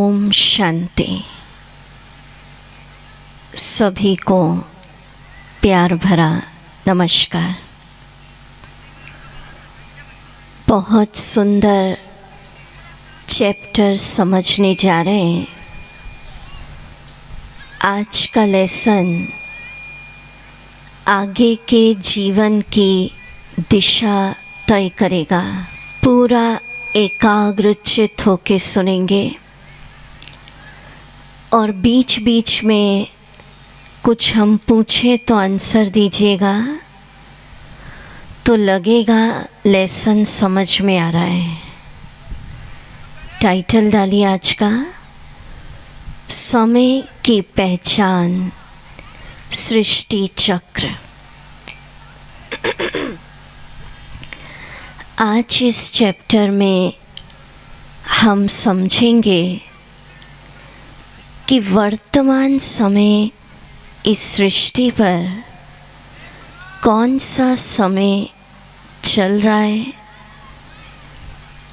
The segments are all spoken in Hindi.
ओम शांति। सभी को प्यार भरा नमस्कार। बहुत सुंदर चैप्टर समझने जा रहे हैं। आज का लेसन आगे के जीवन की दिशा तय करेगा। पूरा एकाग्रचित होके सुनेंगे और बीच बीच में कुछ हम पूछे तो आंसर दीजिएगा, तो लगेगा लेसन समझ में आ रहा है। टाइटल डालिए आज का, समय की पहचान सृष्टि चक्र। आज इस चैप्टर में हम समझेंगे कि वर्तमान समय इस सृष्टि पर कौन सा समय चल रहा है।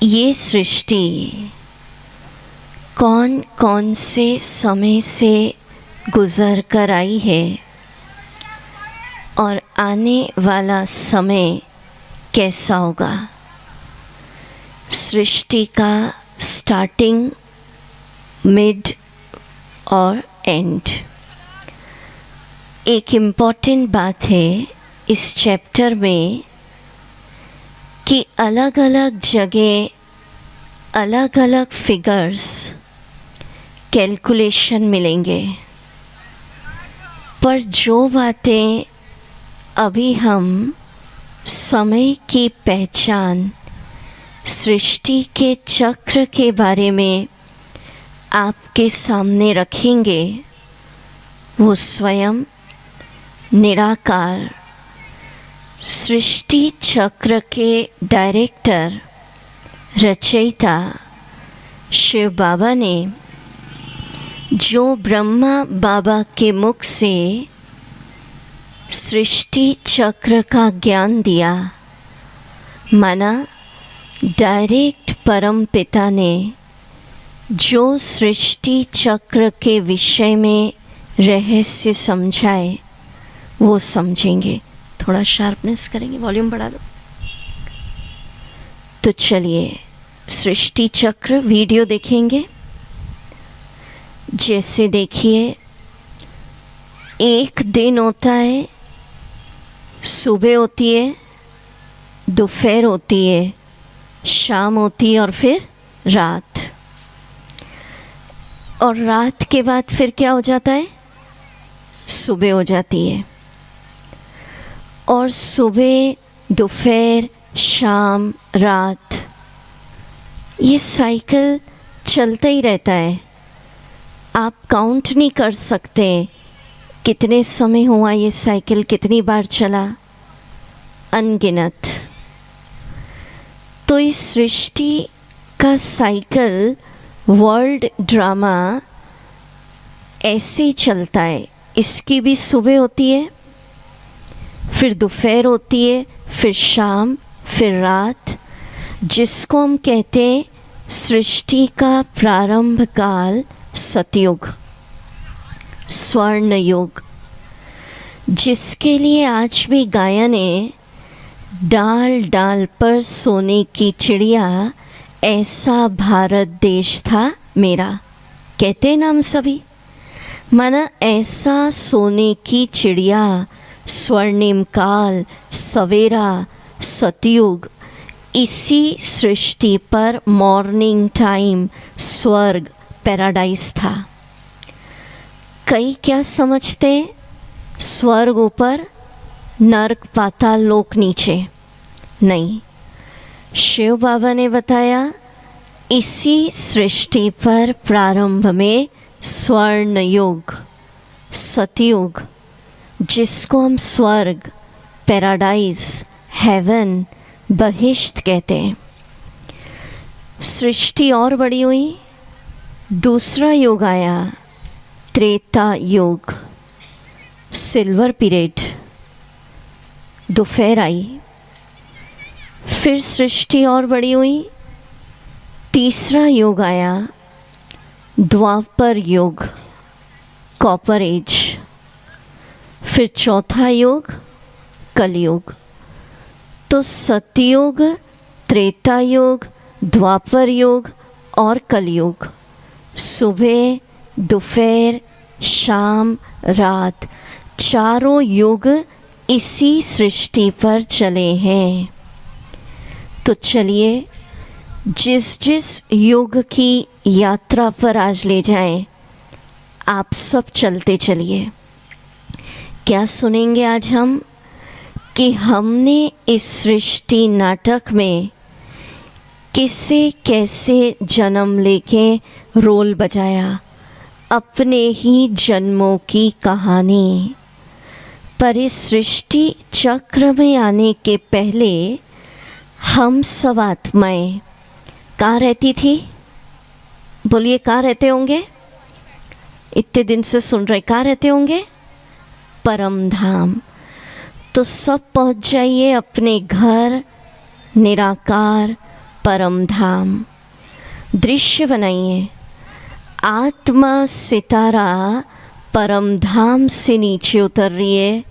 ये सृष्टि कौन कौन से समय से गुज़र कर आई है और आने वाला समय कैसा होगा। सृष्टि का स्टार्टिंग, मिड और एंड। एक इम्पॉर्टेंट बात है इस चैप्टर में कि अलग अलग जगह अलग अलग फिगर्स, कैलकुलेशन मिलेंगे, पर जो बातें अभी हम समय की पहचान सृष्टि के चक्र के बारे में आपके सामने रखेंगे, वो स्वयं निराकार सृष्टि चक्र के डायरेक्टर, रचयिता शिव बाबा ने जो ब्रह्मा बाबा के मुख से सृष्टि चक्र का ज्ञान दिया, माना डायरेक्ट परम पिता ने जो सृष्टि चक्र के विषय में रहस्य समझाए, वो समझेंगे। थोड़ा शार्पनेस करेंगे, वॉल्यूम बढ़ा दो। तो चलिए सृष्टि चक्र वीडियो देखेंगे। जैसे देखिए, एक दिन होता है, सुबह होती है, दोपहर होती है, शाम होती है और फिर रात। और रात के बाद फिर क्या हो जाता है? सुबह हो जाती है। और सुबह, दोपहर, शाम, रात, ये साइकिल चलता ही रहता है। आप काउंट नहीं कर सकते कितने समय हुआ ये साइकिल, कितनी बार चला, अनगिनत। तो इस सृष्टि का साइकिल, वर्ल्ड ड्रामा ऐसे ही चलता है। इसकी भी सुबह होती है, फिर दोपहर होती है, फिर शाम, फिर रात, जिसको हम कहते हैं सृष्टि का प्रारंभ काल सतयुग, स्वर्ण युग, जिसके लिए आज भी गायन है, डाल डाल पर सोने की चिड़िया, ऐसा भारत देश था मेरा। कहते हैं ना हम सभी, माना ऐसा सोने की चिड़िया, स्वर्णिम काल, सवेरा, सतयुग, इसी सृष्टि पर मॉर्निंग टाइम स्वर्ग, पैराडाइज था। कई क्या समझते, स्वर्ग ऊपर, नरक पाताल लोक नीचे। नहीं, शिव बाबा ने बताया इसी सृष्टि पर प्रारंभ में स्वर्ण युग, सतयुग, जिसको हम स्वर्ग, पैराडाइज, हेवन, बहिश्त कहते हैं। सृष्टि और बड़ी हुई, दूसरा युग आया, त्रेता युग, सिल्वर पीरियड, दोपहर आई। फिर सृष्टि और बड़ी हुई, तीसरा युग आया, द्वापर युग, कॉपर एज, फिर चौथा युग कलयुग। तो सतयुग, त्रेता युग, द्वापर युग और कलयुग, सुबह, दोपहर, शाम, रात, चारों युग इसी सृष्टि पर चले हैं। तो चलिए जिस जिस युग की यात्रा पर आज ले जाएं, आप सब चलते चलिए। क्या सुनेंगे आज हम कि हमने इस सृष्टि नाटक में किसे कैसे जन्म लेके रोल बजाया, अपने ही जन्मों की कहानी। पर इस सृष्टि चक्र में आने के पहले हम सब आत्माएं कहाँ रहती थी? बोलिए, कहाँ रहते होंगे? इतने दिन से सुन रहे, कहाँ रहते होंगे? परम धाम। तो सब पहुंच जाइए अपने घर, निराकार परम धाम। दृश्य बनाइए, आत्मा सितारा परम धाम से नीचे उतर रही है।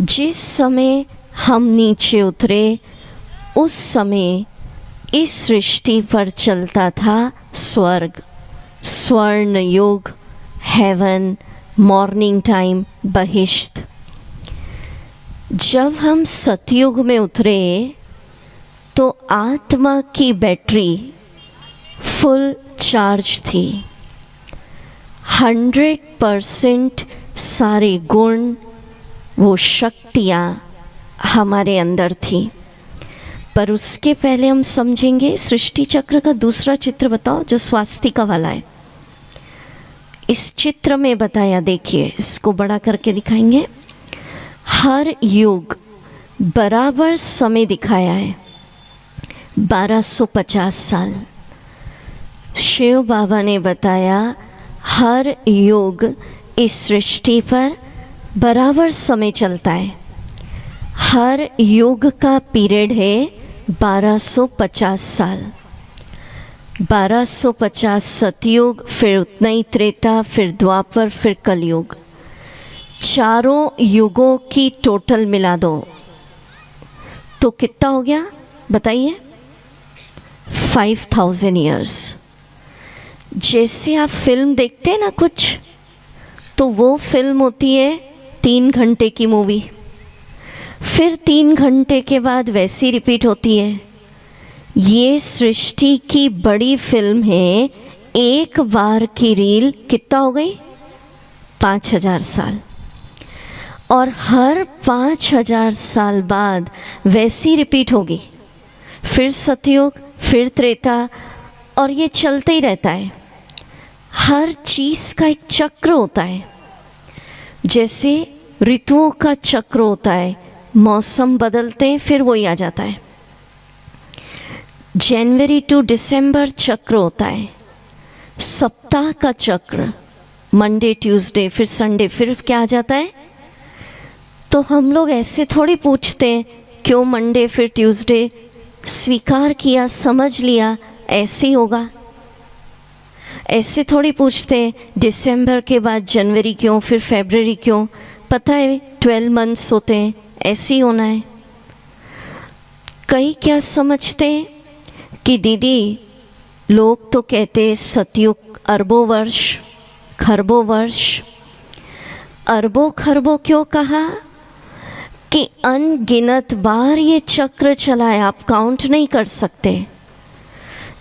जिस समय हम नीचे उतरे उस समय इस सृष्टि पर चलता था स्वर्ग, स्वर्ण युग, हेवन, मॉर्निंग टाइम, बहिश्त। जब हम सतयुग में उतरे तो आत्मा की बैटरी फुल चार्ज थी। 100% सारे गुण, वो शक्तियाँ हमारे अंदर थी। पर उसके पहले हम समझेंगे सृष्टि चक्र का दूसरा चित्र। बताओ, जो स्वास्तिका वाला है। इस चित्र में बताया, देखिए, इसको बड़ा करके दिखाएंगे। हर युग बराबर समय दिखाया है, 1250 साल। शिव बाबा ने बताया हर युग इस सृष्टि पर बराबर समय चलता है। हर युग का पीरियड है 1250 साल। 1250 सतयुग, फिर उतना ही त्रेता, फिर द्वापर, फिर कलयुग। चारों युगों की टोटल मिला दो तो कितना हो गया बताइए? 5000 ईयर्स। जैसे आप फिल्म देखते हैं ना कुछ, तो वो फिल्म होती है 3 घंटे की मूवी, फिर 3 घंटे के बाद वैसी रिपीट होती है। ये सृष्टि की बड़ी फिल्म है। एक बार की रील कितना हो गई? 5000 साल। और हर 5000 साल बाद वैसी रिपीट होगी। फिर सतयुग, फिर त्रेता, और ये चलते ही रहता है। हर चीज़ का एक चक्र होता है। जैसे ऋतुओं का चक्र होता है, मौसम बदलते हैं फिर वही आ जाता है। जनवरी टू दिसंबर चक्र होता है। सप्ताह का चक्र, मंडे, ट्यूसडे, फिर संडे, फिर क्या आ जाता है? तो हम लोग ऐसे थोड़ी पूछते हैं क्यों मंडे फिर ट्यूसडे। स्वीकार किया, समझ लिया, ऐसे ही होगा। ऐसे थोड़ी पूछते हैं दिसंबर के बाद जनवरी क्यों, फिर फरवरी क्यों। पता है 12 मंथ्स होते हैं, ऐसे ही होना है। कई क्या समझते हैं कि दीदी लोग तो कहते हैं सतयुग अरबों वर्ष, खरबों वर्ष। अरबों खरबों क्यों कहा? कि अनगिनत बार ये चक्र चला है, आप काउंट नहीं कर सकते।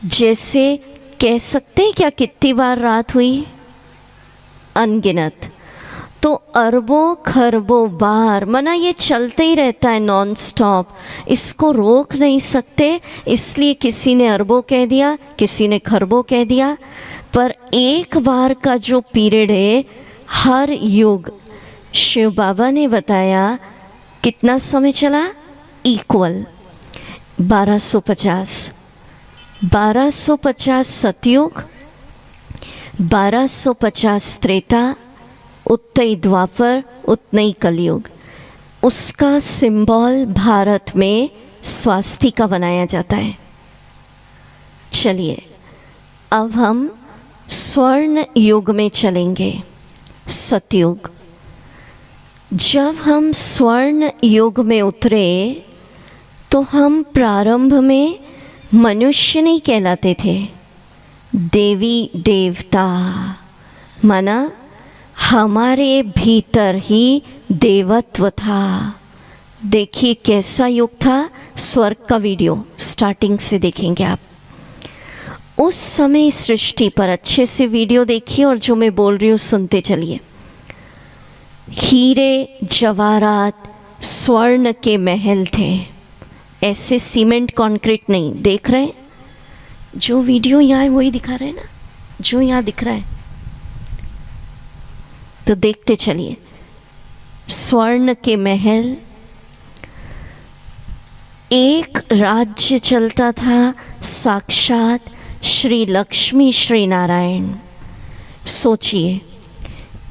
जैसे कह सकते हैं क्या कितनी बार रात हुई? अनगिनत। तो अरबों खरबों बार, मना ये चलते ही रहता है नॉन स्टॉप, इसको रोक नहीं सकते। इसलिए किसी ने अरबों कह दिया, किसी ने खरबों कह दिया। पर एक बार का जो पीरियड है, हर युग, शिव बाबा ने बताया कितना समय चला? इक्वल 1250। 1250 सतयुग, 1250 त्रेता, उतना ही द्वापर, उतना ही कलयुग। उसका सिंबल भारत में स्वास्तिका बनाया जाता है। चलिए अब हम स्वर्ण युग में चलेंगे, सतयुग। जब हम स्वर्ण युग में उतरे तो हम प्रारंभ में मनुष्य नहीं कहलाते थे, देवी देवता। माना हमारे भीतर ही देवत्व था। देखिए कैसा युग था। स्वर्ग का वीडियो स्टार्टिंग से देखेंगे आप। उस समय सृष्टि पर अच्छे से वीडियो देखिए और जो मैं बोल रही हूँ सुनते चलिए। हीरे जवाहरात स्वर्ण के महल थे, ऐसे सीमेंट कंक्रीट नहीं। देख रहे हैं जो वीडियो यहाँ है वही दिखा रहे हैं ना, जो यहाँ दिख रहा है, तो देखते चलिए। स्वर्ण के महल, एक राज्य चलता था साक्षात श्री लक्ष्मी श्री नारायण। सोचिए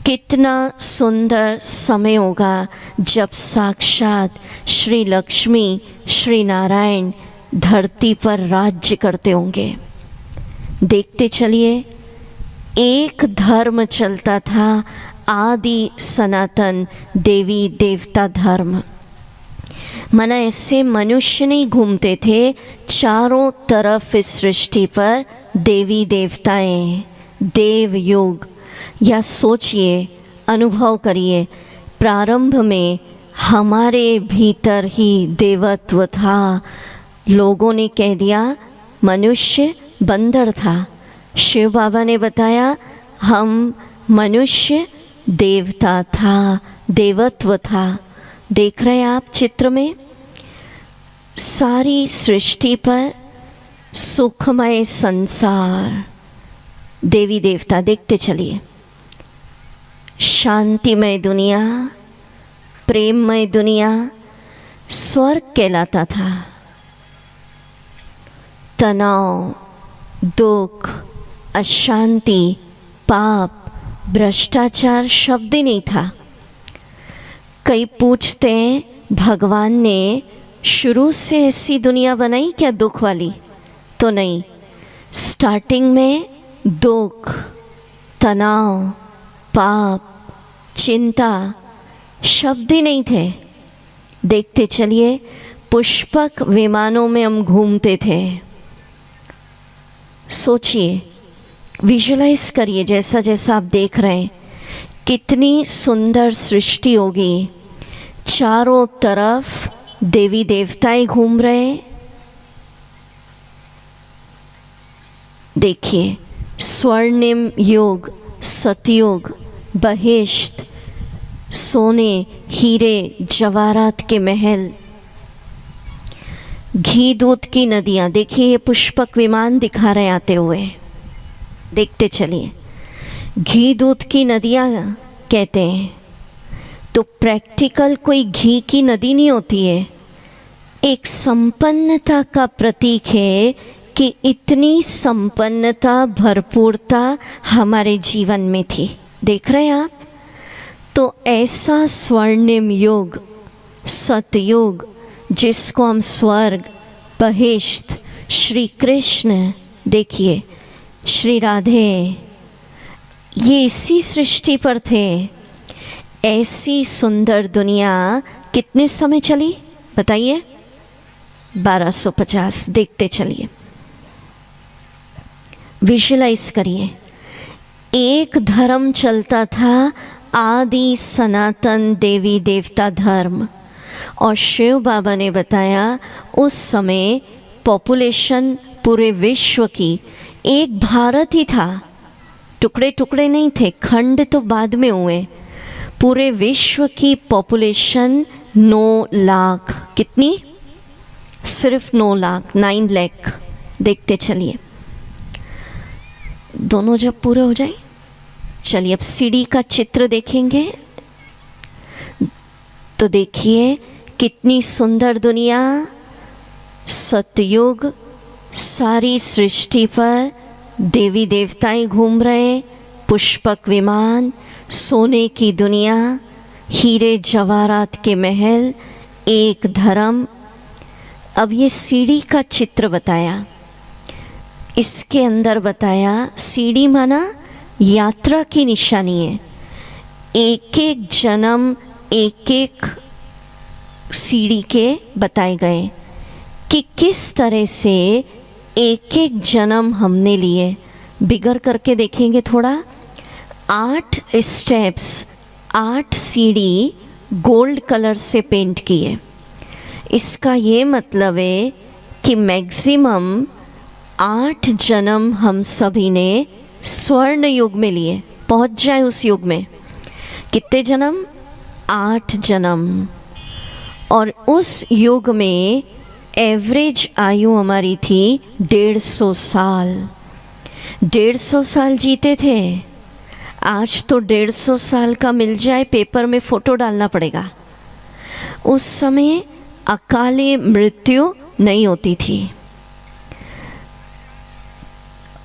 कितना सुंदर समय होगा जब साक्षात श्री लक्ष्मी श्री नारायण धरती पर राज्य करते होंगे। देखते चलिए। एक धर्म चलता था, आदि सनातन देवी देवता धर्म। माना ऐसे मनुष्य नहीं घूमते थे, चारों तरफ इस सृष्टि पर देवी देवताएं, देव युग। या सोचिए, अनुभव करिए, प्रारंभ में हमारे भीतर ही देवत्व था। लोगों ने कह दिया मनुष्य बंदर था, शिव बाबा ने बताया हम मनुष्य देवता था, देवत्व था। देख रहे हैं आप चित्र में, सारी सृष्टि पर सुखमय संसार, देवी देवता। देखते चलिए। शांतिमय दुनिया, प्रेममय दुनिया स्वर्ग कहलाता था। तनाव, दुख, अशांति, पाप, भ्रष्टाचार शब्द ही नहीं था। कई पूछते हैं भगवान ने शुरू से ऐसी दुनिया बनाई क्या दुख वाली? तो नहीं, स्टार्टिंग में दुख, तनाव, पाप, चिंता शब्द ही नहीं थे। देखते चलिए, पुष्पक विमानों में हम घूमते थे। सोचिए, विजुलाइज करिए जैसा जैसा आप देख रहे हैं, कितनी सुंदर सृष्टि होगी। चारों तरफ देवी देवताएं घूम रहे हैं। देखिए, स्वर्णिम युग, सतयुग, बहिष्ट, सोने हीरे जवाहरात के महल, घी दूध की नदियाँ। देखिए ये पुष्पक विमान दिखा रहे आते हुए। देखते चलिए। घी दूध की नदियाँ कहते हैं तो प्रैक्टिकल कोई घी की नदी नहीं होती है, एक संपन्नता का प्रतीक है कि इतनी संपन्नता, भरपूरता हमारे जीवन में थी। देख रहे हैं आप? तो ऐसा स्वर्णिम युग, सतयुग, जिसको हम स्वर्ग, बहिष्ट, श्री कृष्ण, देखिए श्री राधे, ये इसी सृष्टि पर थे। ऐसी सुंदर दुनिया कितने समय चली बताइए? 1250। देखते चलिए, विजुलाइज करिए। एक धर्म चलता था, आदि सनातन देवी देवता धर्म। और शिव बाबा ने बताया उस समय पॉपुलेशन पूरे विश्व की, एक भारत ही था, टुकड़े टुकड़े नहीं थे, खंड तो बाद में हुए। पूरे विश्व की पॉपुलेशन 9 लाख। कितनी? सिर्फ 9 लाख, 9 लाख। देखते चलिए, दोनों जब पूरे हो जाए। चलिए अब सीढ़ी का चित्र देखेंगे तो देखिए कितनी सुंदर दुनिया। सतयुग, सारी सृष्टि पर देवी देवताएं घूम रहे, पुष्पक विमान, सोने की दुनिया, हीरे जवाहरात के महल, एक धर्म। अब ये सीढ़ी का चित्र बताया इसके अंदर बताया सीढ़ी माना यात्रा की निशानी है। एक एक जन्म एक एक सीढ़ी के बताए गए कि किस तरह से एक एक जन्म हमने लिए। बिगर करके देखेंगे थोड़ा। 8 स्टेप्स, 8 सीढ़ी गोल्ड कलर से पेंट किए। इसका ये मतलब है कि मैक्सिमम 8 जन्म हम सभी ने स्वर्ण युग में लिए, पहुंच जाए उस युग में। कितने जन्म? 8 जन्म। और उस युग में एवरेज आयु हमारी थी 150 साल। 150 साल जीते थे। आज तो 150 साल का मिल जाए पेपर में फ़ोटो डालना पड़ेगा। उस समय अकाले मृत्यु नहीं होती थी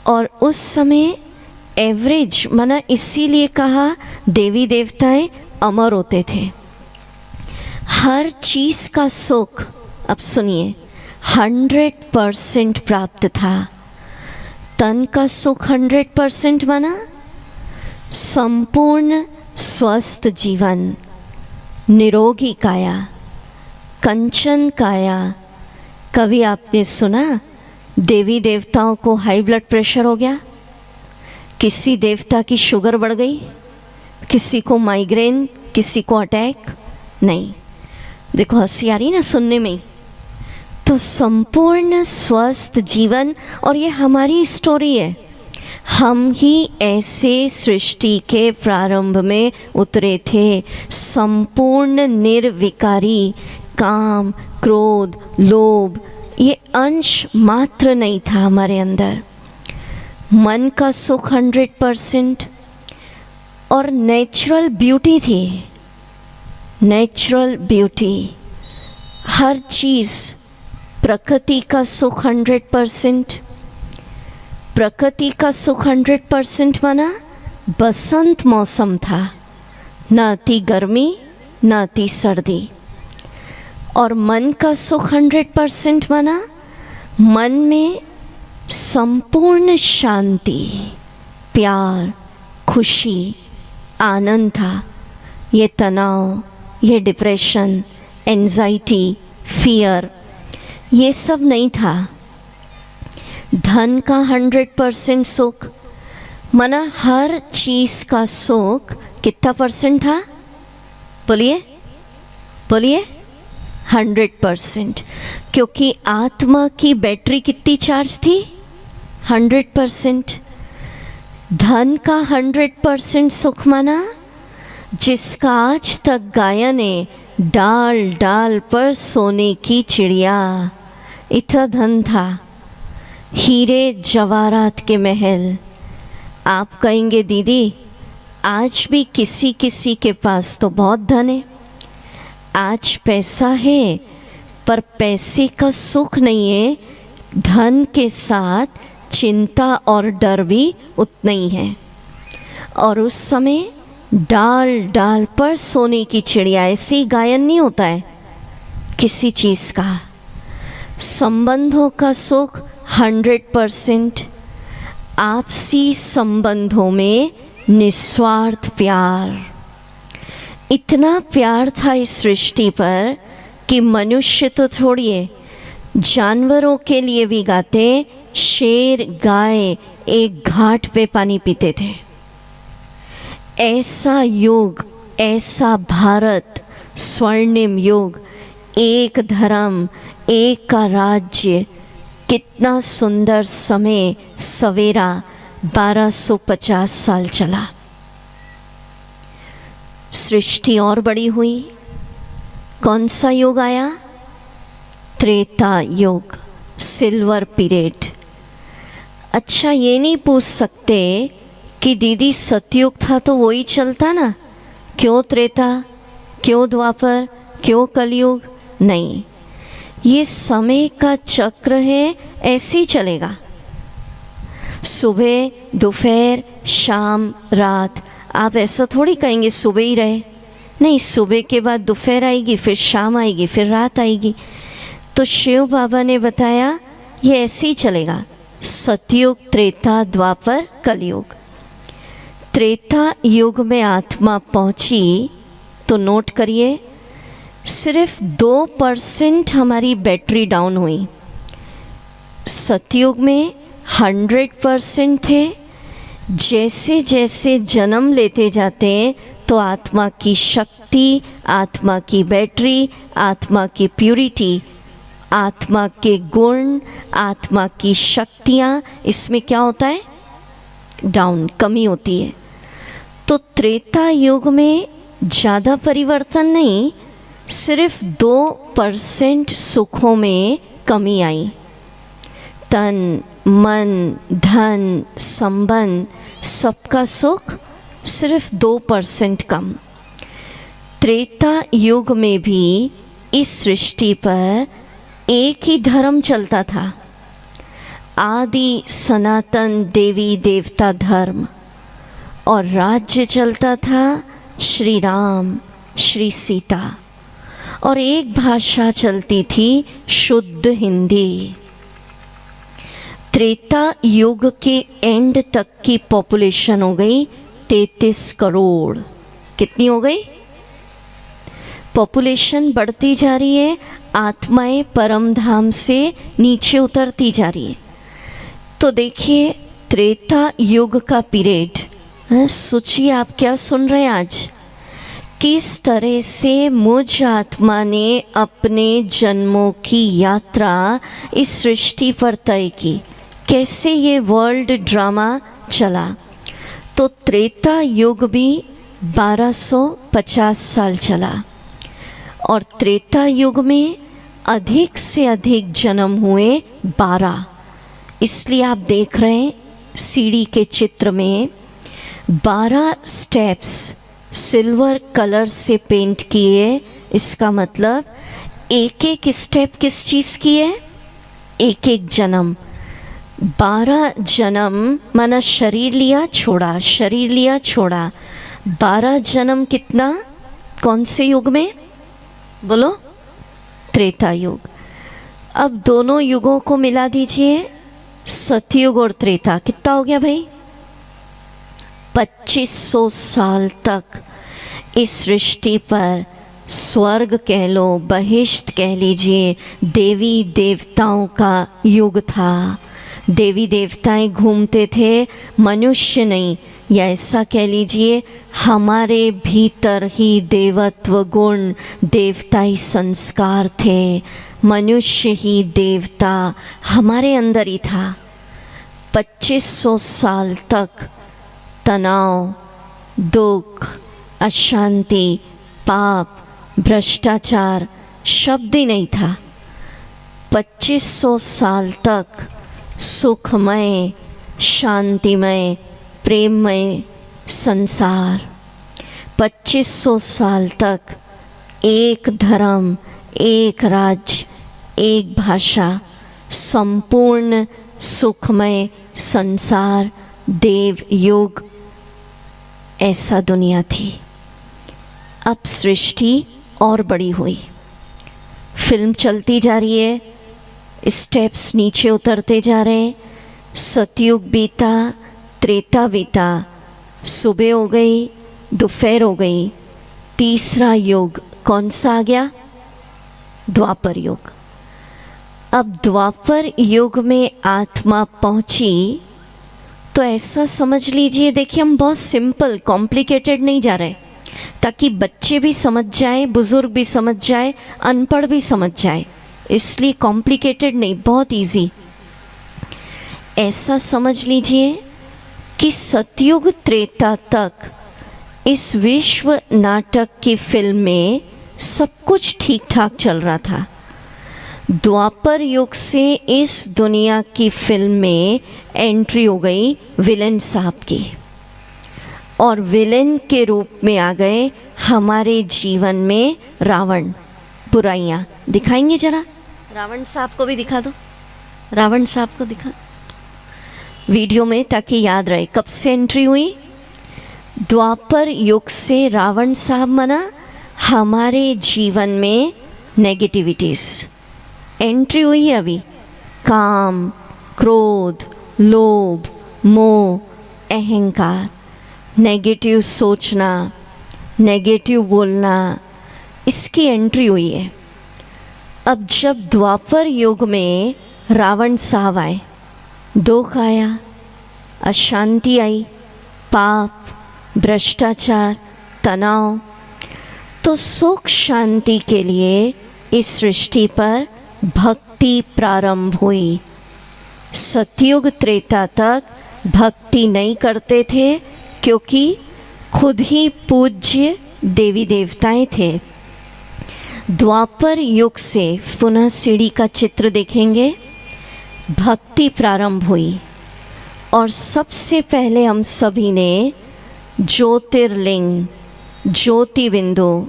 और उस समय एवरेज माना इसीलिए कहा देवी देवताएं अमर होते थे। हर चीज़ का सुख, अब सुनिए, 100% प्राप्त था। तन का सुख 100% माना संपूर्ण स्वस्थ जीवन, निरोगी काया, कंचन काया। कभी आपने सुना देवी देवताओं को हाई ब्लड प्रेशर हो गया, किसी देवता की शुगर बढ़ गई, किसी को माइग्रेन, किसी को अटैक? नहीं। देखो हंसी आ रही ना सुनने में। तो संपूर्ण स्वस्थ जीवन, और ये हमारी स्टोरी है। हम ही ऐसे सृष्टि के प्रारंभ में उतरे थे, संपूर्ण निर्विकारी। काम, क्रोध, लोभ ये अंश मात्र नहीं था हमारे अंदर। मन का सुख 100% और नेचुरल ब्यूटी थी। नेचुरल ब्यूटी, हर चीज़, प्रकृति का सुख 100%। प्रकृति का सुख 100% माना बसंत मौसम था, न अति गर्मी न अति सर्दी। और मन का सुख 100% माना मन में संपूर्ण शांति, प्यार, खुशी, आनंद था। ये तनाव, ये डिप्रेशन, एंजाइटी, फियर ये सब नहीं था। धन का 100% सुख माना हर चीज़ का सुख कितना % था? बोलिए बोलिए। 100%। क्योंकि आत्मा की बैटरी कितनी चार्ज थी? 100%। धन का 100% सुख माना जिसका आज तक गायन है, डाल डाल पर सोने की चिड़िया, इतना धन था। हीरे जवाहरात के महल। आप कहेंगे दीदी आज भी किसी किसी के पास तो बहुत धन है। आज पैसा है पर पैसे का सुख नहीं है। धन के साथ चिंता और डर भी उतना ही है। और उस समय डाल डाल पर सोने की चिड़िया, ऐसे ही गायन नहीं होता है किसी चीज़ का। संबंधों का सुख 100%। आपसी संबंधों में निस्वार्थ प्यार। इतना प्यार था इस सृष्टि पर कि मनुष्य तो छोड़िए, जानवरों के लिए भी गाते। शेर गाय एक घाट पे पानी पीते थे। ऐसा युग, ऐसा भारत, स्वर्णिम युग, एक धर्म, एक का राज्य, कितना सुंदर समय सवेरा 1250 साल चला। सृष्टि और बड़ी हुई। कौन सा युग आया? त्रेता युग, सिल्वर पीरियड। अच्छा ये नहीं पूछ सकते कि दीदी सतयुग था तो वही चलता ना, क्यों त्रेता, क्यों द्वापर, क्यों कलयुग? नहीं, ये समय का चक्र है, ऐसे ही चलेगा। सुबह, दोपहर, शाम, रात। आप ऐसा थोड़ी कहेंगे सुबह ही रहे। नहीं, सुबह के बाद दोपहर आएगी, फिर शाम आएगी, फिर रात आएगी। तो शिव बाबा ने बताया ये ऐसे ही चलेगा। सतयुग, त्रेता, द्वापर, कलयुग। त्रेता युग में आत्मा पहुंची तो नोट करिए, सिर्फ 2% हमारी बैटरी डाउन हुई। सतयुग में 100% थे। जैसे जैसे जन्म लेते जाते हैं तो आत्मा की शक्ति, आत्मा की बैटरी, आत्मा की प्यूरिटी, आत्मा के गुण, आत्मा की शक्तियाँ, इसमें क्या होता है? डाउन, कमी होती है। तो त्रेता युग में ज़्यादा परिवर्तन नहीं, सिर्फ 2% सुखों में कमी आई। तन, मन, धन, संबंध, सबका सुख सिर्फ 2% कम। त्रेता युग में भी इस सृष्टि पर एक ही धर्म चलता था, आदि सनातन देवी देवता धर्म, और राज्य चलता था श्री राम, श्री सीता, और एक भाषा चलती थी शुद्ध हिंदी। त्रेता युग के एंड तक की पॉपुलेशन हो गई 33 करोड़। कितनी हो गई? पॉपुलेशन बढ़ती जा रही है, आत्माएं परम धाम से नीचे उतरती जा रही है। तो देखिए त्रेता युग का पीरियड, सोचिए आप क्या सुन रहे हैं आज, किस तरह से मुझ आत्मा ने अपने जन्मों की यात्रा इस सृष्टि पर तय की, कैसे ये वर्ल्ड ड्रामा चला। तो त्रेता युग भी 1250 साल चला, और त्रेता युग में अधिक से अधिक जन्म हुए 12। इसलिए आप देख रहे हैं सीढ़ी के चित्र में 12 स्टेप्स सिल्वर कलर से पेंट किए। इसका मतलब एक एक स्टेप किस चीज़ की है? एक एक जन्म। 12 जन्म माना शरीर लिया छोड़ा, शरीर लिया छोड़ा। 12 जन्म कितना? कौन से युग में? बोलो। त्रेता युग। अब दोनों युगों को मिला दीजिए, सतयुग और त्रेता, कितना हो गया भाई? 2500 साल तक इस सृष्टि पर स्वर्ग कह लो, बहिश्त कह लीजिए, देवी देवताओं का युग था। देवी देवताएं घूमते थे, मनुष्य नहीं, या ऐसा कह लीजिए हमारे भीतर ही देवत्व गुण, देवताई संस्कार थे। मनुष्य ही देवता हमारे अंदर ही था। 2500 साल तक तनाव, दुख, अशांति, पाप, भ्रष्टाचार शब्द ही नहीं था। 2500 साल तक सुखमय, शांतिमय, प्रेममय संसार। 2500 साल तक एक धर्म, एक राज्य, एक भाषा, संपूर्ण सुखमय संसार, देव युग, ऐसा दुनिया थी। अब सृष्टि और बड़ी हुई, फिल्म चलती जा रही है, स्टेप्स नीचे उतरते जा रहे हैं। सतयुग बीता, त्रेता बीता, सुबह हो गई, दोपहर हो गई, तीसरा युग कौन सा आ गया? द्वापर युग। अब द्वापर युग में आत्मा पहुंची तो ऐसा समझ लीजिए, देखिए हम बहुत सिंपल, कॉम्प्लिकेटेड नहीं जा रहे, ताकि बच्चे भी समझ जाए, बुजुर्ग भी समझ जाए, अनपढ़ भी समझ जाए, इसलिए कॉम्प्लिकेटेड नहीं, बहुत इजी। ऐसा समझ लीजिए कि सतयुग त्रेता तक इस विश्व नाटक की फिल्म में सब कुछ ठीक ठाक चल रहा था। द्वापर युग से इस दुनिया की फिल्म में एंट्री हो गई विलेन साहब की, और विलेन के रूप में आ गए हमारे जीवन में रावण। बुराइयाँ दिखाएंगे, जरा रावण साहब को भी दिखा दो, रावण साहब को दिखा वीडियो में, ताकि याद रहे कब से एंट्री हुई। द्वापर युग से रावण साहब मना हमारे जीवन में नेगेटिविटीज़ एंट्री हुई है। अभी काम, क्रोध, लोभ, मोह, अहंकार, नेगेटिव सोचना, नेगेटिव बोलना, इसकी एंट्री हुई है। अब जब द्वापर युग में रावण साहब आए, दुख आया, अशांति आई, पाप, भ्रष्टाचार, तनाव, तो सुख शांति के लिए इस सृष्टि पर भक्ति प्रारंभ हुई। सतयुग त्रेता तक भक्ति नहीं करते थे क्योंकि खुद ही पूज्य देवी देवताएं थे। द्वापर युग से पुनः सीढ़ी का चित्र देखेंगे, भक्ति प्रारंभ हुई और सबसे पहले हम सभी ने ज्योतिर्लिंग, ज्योति बिंदु,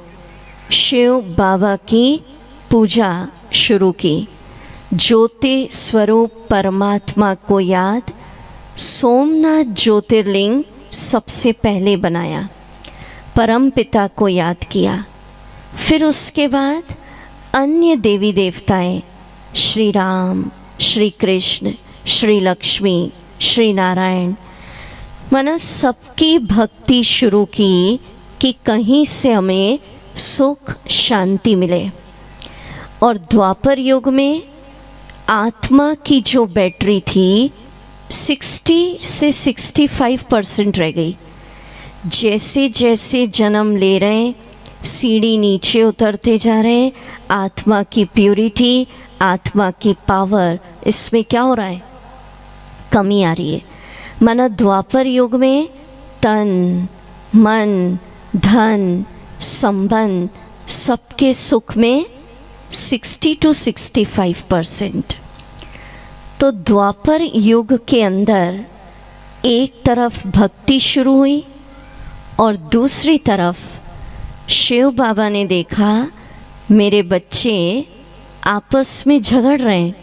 शिव बाबा की पूजा शुरू की। ज्योति स्वरूप परमात्मा को याद सोमनाथ ज्योतिर्लिंग सबसे पहले बनाया, परम पिता को याद किया। फिर उसके बाद अन्य देवी देवताएं, श्री राम, श्री कृष्ण, श्री लक्ष्मी, श्री नारायण, माना सबकी भक्ति शुरू की कि कहीं से हमें सुख शांति मिले। और द्वापर युग में आत्मा की जो बैटरी थी 60 से 65% रह गई। जैसे जैसे जन्म ले रहे हैं, सीढ़ी नीचे उतरते जा रहे हैं, आत्मा की प्यूरिटी, आत्मा की पावर, इसमें क्या हो रहा है? कमी आ रही है। माना द्वापर युग में तन, मन, धन, संबंध, सबके सुख में 60 to 65%। तो द्वापर युग के अंदर एक तरफ भक्ति शुरू हुई और दूसरी तरफ शिव बाबा ने देखा मेरे बच्चे आपस में झगड़ रहे हैं,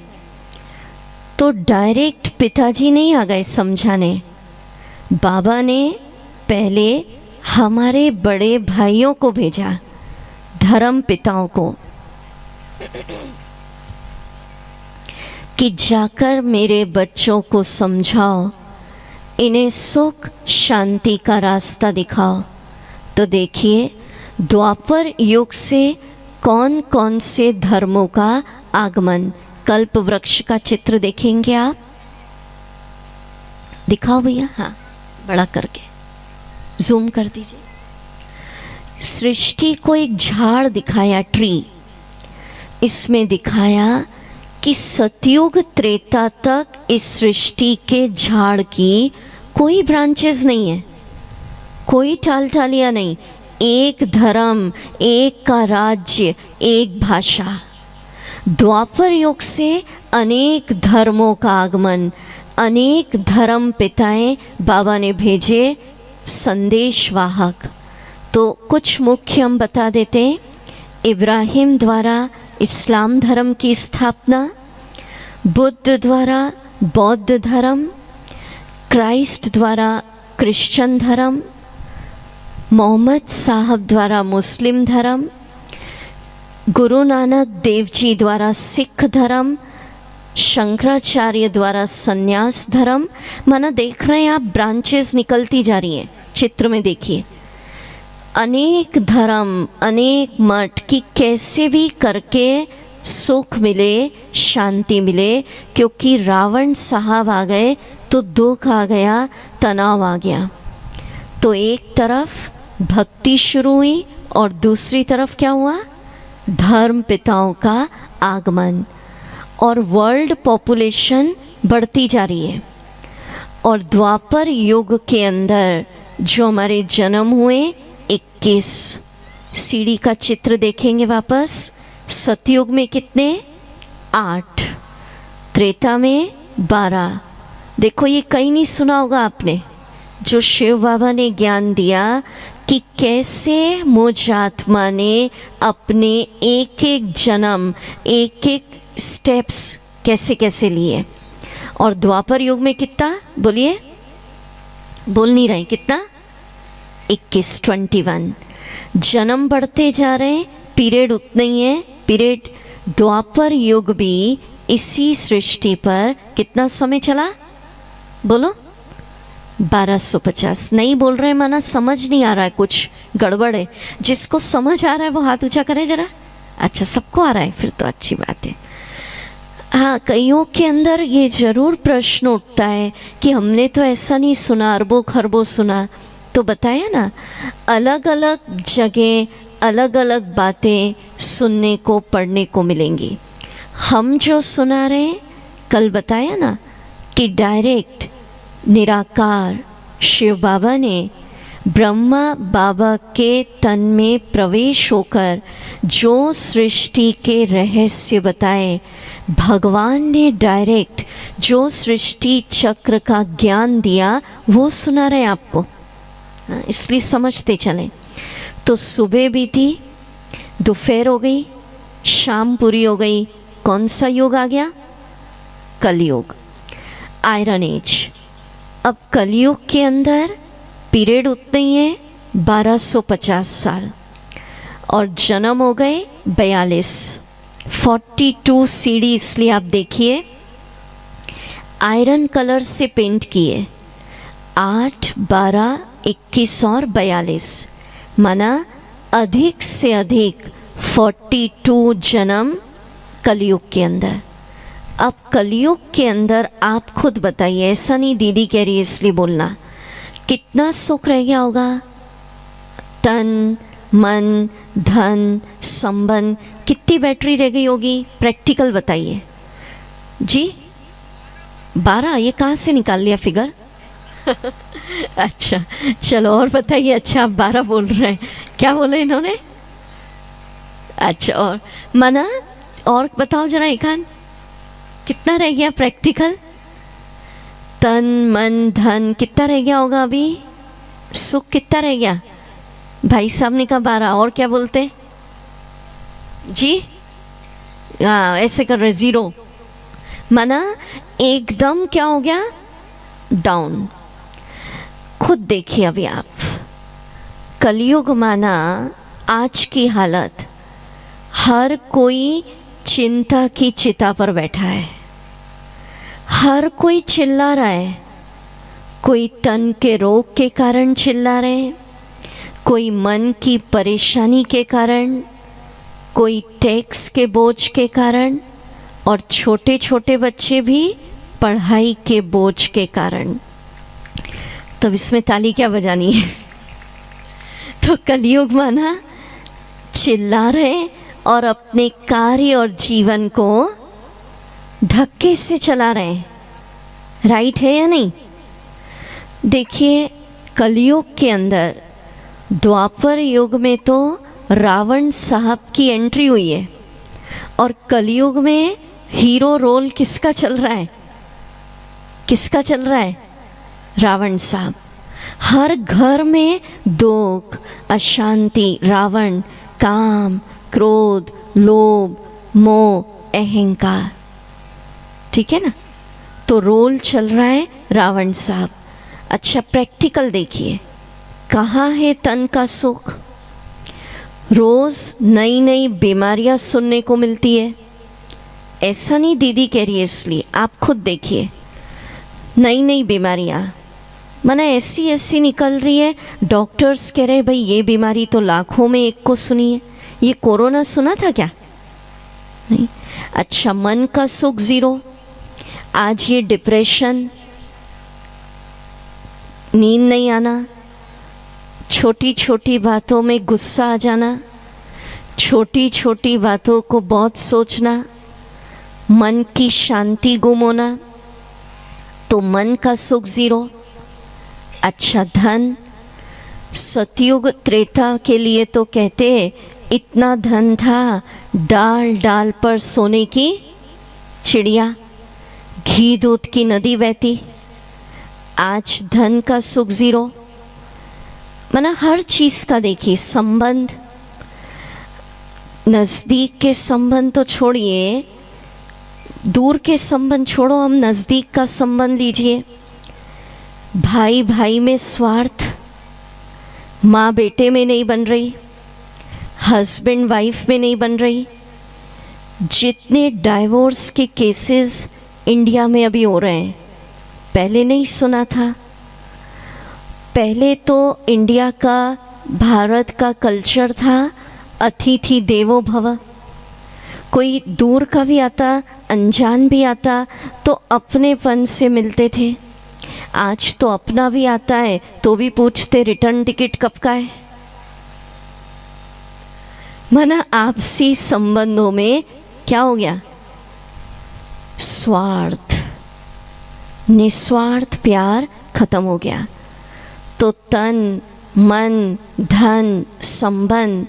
तो डायरेक्ट पिताजी नहीं आ गए समझाने। बाबा ने पहले हमारे बड़े भाइयों को भेजा, धर्म पिताओं को, कि जाकर मेरे बच्चों को समझाओ, इन्हें सुख शांति का रास्ता दिखाओ। तो देखिए द्वापर युग से कौन कौन से धर्मों का आगमन, कल्प वृक्ष का चित्र देखेंगे आप, दिखाओ भैया, हाँ बड़ा करके जूम कर दीजिए। सृष्टि को एक झाड़ दिखाया, ट्री, इसमें दिखाया कि सतयुग त्रेता तक इस सृष्टि के झाड़ की कोई ब्रांचेस नहीं है, कोई टाल टालियाँ नहीं, एक धर्म, एक का राज्य, एक भाषा। द्वापर युग से अनेक धर्मों का आगमन, अनेक धर्म पिताएं बाबा ने भेजे, संदेश वाहक। तो कुछ मुख्य हम बता देते हैं। इब्राहिम द्वारा इस्लाम धर्म की स्थापना, बुद्ध द्वारा बौद्ध धर्म, क्राइस्ट द्वारा क्रिश्चियन धर्म, मोहम्मद साहब द्वारा मुस्लिम धर्म, गुरु नानक देव जी द्वारा सिख धर्म, शंकराचार्य द्वारा संन्यास धर्म। माना देख रहे हैं आप, ब्रांचेस निकलती जा रही हैं। चित्र में देखिए अनेक धर्म, अनेक मठ की कैसे भी करके सुख मिले, शांति मिले, क्योंकि रावण साहब आ गए तो दुख आ गया, तनाव आ गया। तो एक तरफ भक्ति शुरू हुई और दूसरी तरफ क्या हुआ? धर्म पिताओं का आगमन, और वर्ल्ड पॉपुलेशन बढ़ती जा रही है। और द्वापर युग के अंदर जो हमारे जन्म हुए 21, सीढ़ी का चित्र देखेंगे वापस। सतयुग में कितने? 8, त्रेता में 12। देखो ये कहीं नहीं सुना होगा आपने, जो शिव बाबा ने ज्ञान दिया कि कैसे मुझ आत्मा ने अपने एक एक जन्म, एक एक स्टेप्स कैसे कैसे लिए। और द्वापर युग में कितना, बोलिए, बोल नहीं रहे, कितना? 21, 21। जन्म बढ़ते जा रहे हैं, पीरियड उतना ही है। पीरियड द्वापर युग भी इसी सृष्टि पर कितना समय चला? बोलो 1250। नहीं बोल रहे माना समझ नहीं आ रहा है, कुछ गड़बड़ है। जिसको समझ आ रहा है वो हाथ ऊंचा करे जरा। अच्छा, सबको आ रहा है, फिर तो अच्छी बात है। हाँ, कईयों के अंदर ये ज़रूर प्रश्न उठता है कि हमने तो ऐसा नहीं सुना, अरबों खरबों सुना। तो बताया ना, अलग अलग जगह अलग अलग बातें सुनने को पढ़ने को मिलेंगी। हम जो सुना रहे हैं, कल बताया ना कि डायरेक्ट निराकार शिव बाबा ने ब्रह्मा बाबा के तन में प्रवेश होकर जो सृष्टि के रहस्य बताए, भगवान ने डायरेक्ट जो सृष्टि चक्र का ज्ञान दिया वो सुना रहे आपको, इसलिए समझते चलें। तो सुबह भी थी, दोपहर हो गई, शाम पूरी हो गई, कौन सा युग आ गया? कलयुग, आयरन एज। अब कलयुग के अंदर पीरियड उतने ही है 1250 साल, और जन्म हो गए 42, 42 सीढ़ी। इसलिए आप देखिए आयरन कलर से पेंट किए, 8, 12, 21 और 42, माना अधिक से अधिक 42 जन्म कलयुग के अंदर। अब कलयुग के अंदर आप खुद बताइए, ऐसा नहीं दीदी कह रही है इसलिए बोलना, कितना सुख रह गया होगा? तन मन धन संबंध, कितनी बैटरी रह गई होगी? प्रैक्टिकल बताइए जी। 12? ये कहाँ से निकाल लिया फिगर? अच्छा चलो और बताइए। अच्छा, आप 12 बोल रहे हैं, क्या बोले इन्होंने? अच्छा, और मना और बताओ जरा एकान, कितना रह गया प्रैक्टिकल? तन मन धन कितना रह गया होगा अभी? सुख कितना रह गया? भाई साहब ने कहा 12, और क्या बोलते जी? हाँ, ऐसे कर रहे 0, माना एकदम क्या हो गया? डाउन। खुद देखिए अभी आप, कलयुग माना आज की हालत, हर कोई चिंता की चिता पर बैठा है, हर कोई चिल्ला रहा है। कोई तन के रोग के कारण चिल्ला रहे हैं, कोई मन की परेशानी के कारण, कोई टैक्स के बोझ के कारण, और छोटे छोटे बच्चे भी पढ़ाई के बोझ के कारण। तब इसमें ताली क्या बजानी है? तो कलयुग माना चिल्ला रहे और अपने कार्य और जीवन को धक्के से चला रहे हैं। राइट है या नहीं? देखिए, कलयुग के अंदर द्वापर युग में तो रावण साहब की एंट्री हुई है, और कलयुग में हीरो रोल किसका चल रहा है? किसका चल रहा है? रावण साहब। हर घर में दुख, अशांति, रावण, काम, क्रोध, लोभ, मोह, अहंकार। ठीक है ना? तो रोल चल रहा है रावण साहब। अच्छा, प्रैक्टिकल देखिए, कहाँ है तन का सुख? रोज नई नई बीमारियां सुनने को मिलती है। ऐसा नहीं दीदी कह रही है इसलिए, आप खुद देखिए, नई नई बीमारियां माना ऐसी ऐसी निकल रही है। डॉक्टर्स कह रहे भाई ये बीमारी तो लाखों में एक को सुनी है। ये कोरोना सुना था क्या? नहीं। अच्छा, मन का सुख 0। आज ये डिप्रेशन, नींद नहीं आना, छोटी छोटी बातों में गुस्सा आ जाना, छोटी छोटी बातों को बहुत सोचना, मन की शांति गुम होना, तो मन का सुख 0। अच्छा, धन, सतयुग त्रेता के लिए तो कहते इतना धन था, डाल डाल पर सोने की चिड़िया, घी दूध की नदी बहती। आज धन का सुख 0। माना हर चीज का देखिए संबंध, नजदीक के संबंध तो छोड़िए, दूर के संबंध छोड़ो, हम नजदीक का संबंध लीजिए। भाई भाई में स्वार्थ, माँ बेटे में नहीं बन रही, हस्बैंड वाइफ में नहीं बन रही, जितने डाइवोर्स के केसेस इंडिया में अभी हो रहे हैं, पहले नहीं सुना था। पहले तो इंडिया का, भारत का कल्चर था अतिथि देवो भव। कोई दूर का भी आता, अनजान भी आता तो अपनेपन से मिलते थे। आज तो अपना भी आता है तो भी पूछते रिटर्न टिकट कब का है। माना आपसी संबंधों में क्या हो गया? स्वार्थ, निस्वार्थ प्यार खत्म हो गया। तो तन, मन, धन, संबंध,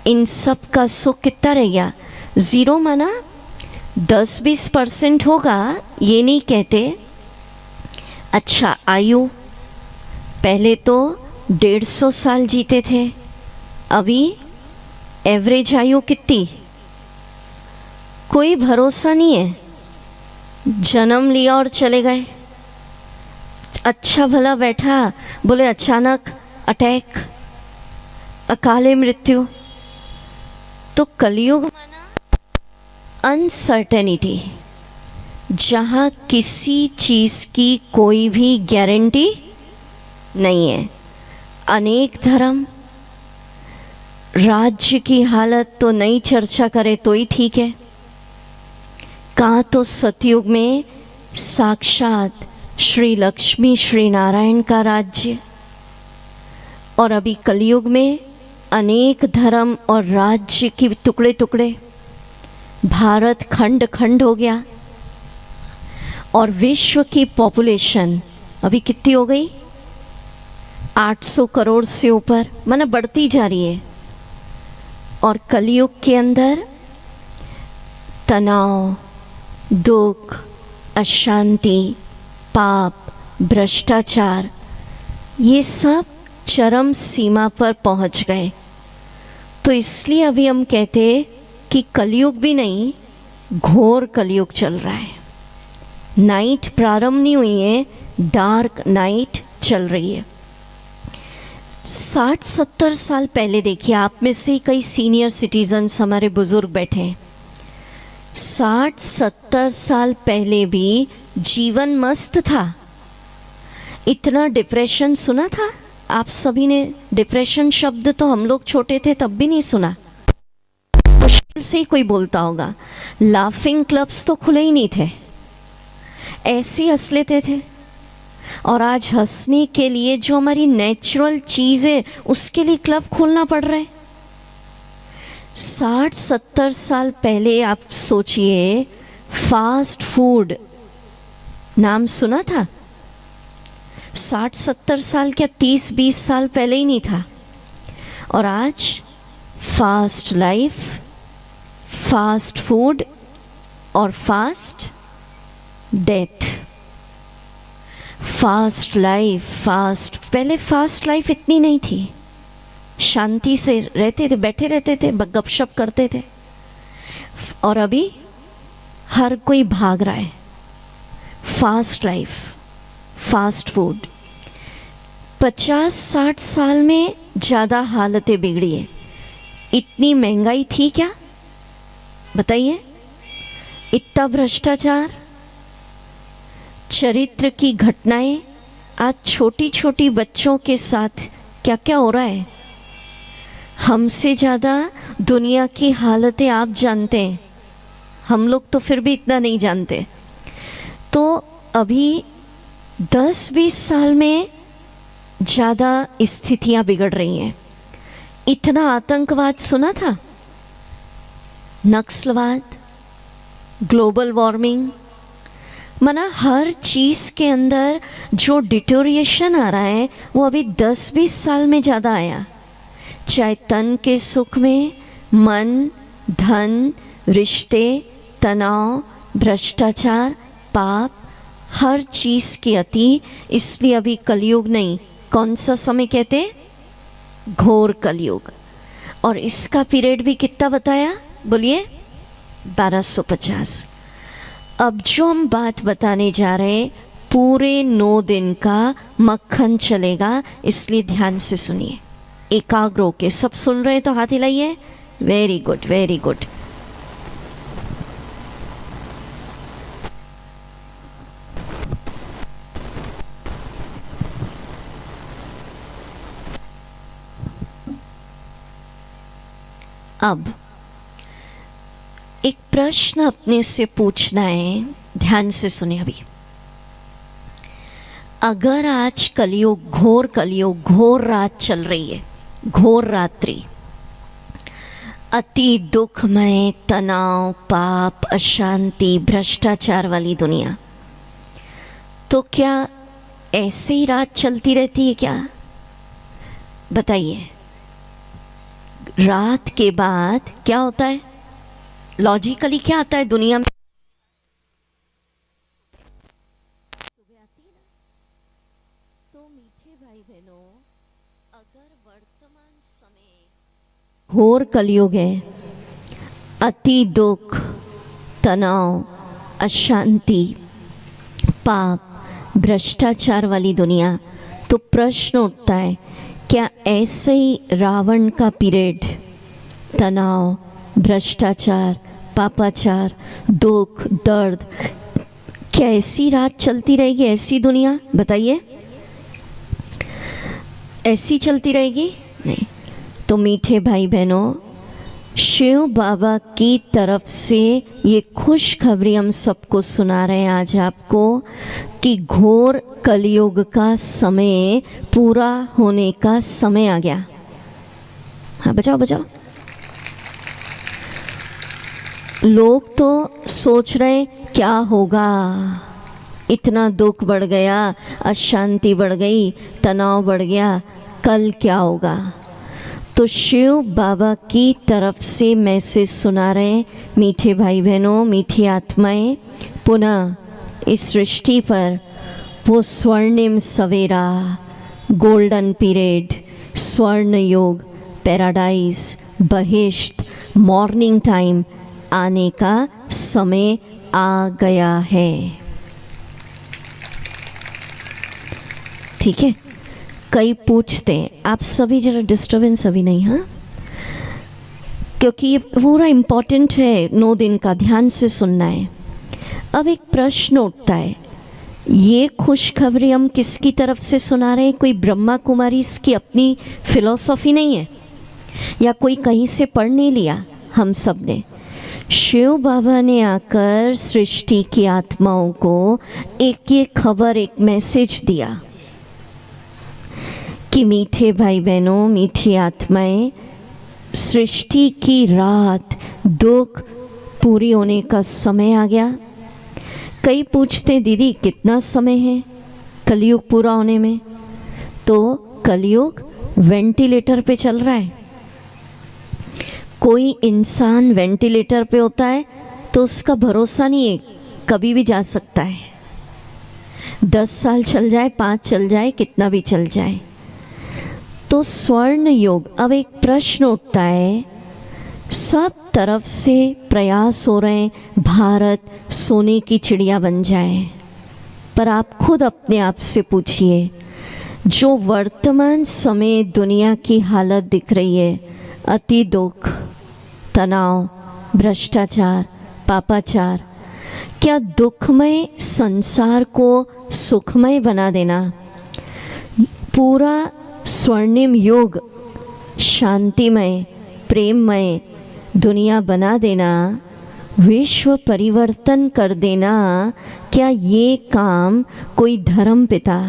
इन सब का सुख कितना रह गया? ज़ीरो। माना 10-20% होगा, ये नहीं कहते। अच्छा, आयु पहले तो 150 साल जीते थे, अभी एवरेज आयु कितनी? कोई भरोसा नहीं है। जन्म लिया और चले गए। अच्छा भला बैठा, बोले अचानक अटैक, अकाले मृत्यु। तो कलयुग माना अनसर्टेनिटी, जहाँ किसी चीज़ की कोई भी गारंटी नहीं है। अनेक धर्म, राज्य की हालत तो नहीं चर्चा करे तो ही ठीक है। कहाँ तो सतयुग में साक्षात श्री लक्ष्मी श्री नारायण का राज्य, और अभी कलयुग में अनेक धर्म और राज्य के टुकड़े टुकड़े, भारत खंड खंड हो गया। और विश्व की पॉपुलेशन अभी कितनी हो गई? 800 करोड़ से ऊपर, माना बढ़ती जा रही है। और कलयुग के अंदर तनाव, दुख, अशांति, पाप, भ्रष्टाचार, ये सब चरम सीमा पर पहुंच गए। तो इसलिए अभी हम कहते कि कलयुग भी नहीं, घोर कलयुग चल रहा है। नाइट प्रारंभ नहीं हुई है, डार्क नाइट चल रही है। 60-70 साल पहले देखिए, आप में से कई सीनियर सिटीजन्स हमारे बुजुर्ग बैठे हैं। 60-70 साल पहले भी जीवन मस्त था। इतना डिप्रेशन सुना था आप सभी ने? डिप्रेशन शब्द तो हम लोग छोटे थे तब भी नहीं सुना, मुश्किल से ही कोई बोलता होगा। लाफिंग क्लब्स तो खुले ही नहीं थे, ऐसे ही हंस लेते थे। और आज हंसने के लिए जो हमारी नेचुरल चीज़ है उसके लिए क्लब खोलना पड़ रहा है। 60-70 साल पहले आप सोचिए, फास्ट फूड नाम सुना था? 60-70 साल क्या, 30-20 साल पहले ही नहीं था। और आज फास्ट लाइफ, फास्ट फूड और fast death. Fast life, fast, पहले फास्ट लाइफ इतनी नहीं थी, शांति से रहते थे, बैठे रहते थे, गपशप करते थे। और अभी हर कोई भाग रहा है। Fast life, fast food. 50-60 साल में ज़्यादा हालतें बिगड़ी है। इतनी महंगाई थी क्या, बताइए? इतना भ्रष्टाचार, चरित्र की घटनाएं, आज छोटी छोटी बच्चों के साथ क्या क्या हो रहा है। हमसे ज़्यादा दुनिया की हालतें आप जानते हैं, हम लोग तो फिर भी इतना नहीं जानते। तो अभी 10-20 साल में ज़्यादा स्थितियाँ बिगड़ रही हैं। इतना आतंकवाद सुना था, नक्सलवाद, ग्लोबल वार्मिंग, माना हर चीज़ के अंदर जो डिटोरिएशन आ रहा है वो अभी 10-20 साल में ज़्यादा आया। चाहे तन के सुख में, मन, धन, रिश्ते, तनाव, भ्रष्टाचार, पाप, हर चीज़ की अति। इसलिए अभी कलयुग नहीं, कौन सा समय कहते? घोर कलयुग। और इसका पीरियड भी कितना बताया, बोलिए? 1250। अब जो हम बात बताने जा रहे हैं, पूरे 9 दिन का मक्खन चलेगा, इसलिए ध्यान से सुनिए, एकाग्र होके। सब सुन रहे हैं तो हाथ हिलाइए। Very good, very good. अब एक प्रश्न अपने से पूछना है, ध्यान से सुनिए अभी। अगर आज कलयुग, घोर रात चल रही है, घोर रात्रि, अति दुखमय, तनाव, पाप, अशांति, भ्रष्टाचार वाली दुनिया, तो क्या ऐसे ही रात चलती रहती है क्या? बताइए, रात के बाद क्या होता है? लॉजिकली क्या आता है दुनिया में? सुबह आती है ना। तो मीठे भाई बहनों, अगर वर्तमान समय घोर कलयुग है, अति दुख, तनाव, अशांति, पाप, भ्रष्टाचार वाली दुनिया, तो प्रश्न उठता है, क्या ऐसे ही रावण का पीरियड, तनाव, भ्रष्टाचार, पापाचार, दुख, दर्द, क्या ऐसी रात चलती रहेगी, ऐसी दुनिया? बताइए, ऐसी चलती रहेगी? नहीं। तो मीठे भाई बहनों, शिव बाबा की तरफ से ये खुशखबरी हम सबको सुना रहे हैं आज आपको कि घोर कलयुग का समय पूरा होने का समय आ गया। हाँ, बजाओ। लोग तो सोच रहे क्या होगा, इतना दुख बढ़ गया, अशांति बढ़ गई, तनाव बढ़ गया, कल क्या होगा? तो शिव बाबा की तरफ से मैसेज सुना रहे मीठे भाई बहनों, मीठी आत्माएं, पुनः इस सृष्टि पर वो स्वर्णिम सवेरा, गोल्डन पीरियड, स्वर्ण योग, पैराडाइज, बहिष्ट, मॉर्निंग टाइम आने का समय आ गया है। ठीक है? कई पूछते हैं, आप सभी जरा डिस्टर्बेंस अभी नहीं, हाँ, क्योंकि ये पूरा इम्पोर्टेंट है, 9 दिन का, ध्यान से सुनना है। अब एक प्रश्न उठता है, ये खुशखबरी हम किसकी तरफ से सुना रहे हैं? कोई ब्रह्मा कुमारी इसकी अपनी फिलॉसफी नहीं है, या कोई कहीं से पढ़ नहीं लिया, हम सब ने। शिव बाबा ने आकर सृष्टि की आत्माओं को एक खबर, एक मैसेज दिया कि मीठे भाई बहनों, मीठी आत्माएं, सृष्टि की रात, दुख पूरी होने का समय आ गया। कई पूछते, दीदी कितना समय है कलयुग पूरा होने में? तो कलयुग वेंटिलेटर पे चल रहा है। कोई इंसान वेंटिलेटर पे होता है तो उसका भरोसा नहीं है, कभी भी जा सकता है, 10 साल चल जाए, 5 चल जाए, कितना भी चल जाए। तो स्वर्ण योग। अब एक प्रश्न उठता है, सब तरफ से प्रयास हो रहे हैं भारत सोने की चिड़िया बन जाए, पर आप खुद अपने आप से पूछिए, जो वर्तमान समय दुनिया की हालत दिख रही है, अति दुख, तनाव, भ्रष्टाचार, पापाचार, क्या दुखमय संसार को सुखमय बना देना, पूरा स्वर्णिम युग शांतिमय, प्रेममय दुनिया बना देना, विश्व परिवर्तन कर देना, क्या ये काम कोई धर्म पिता,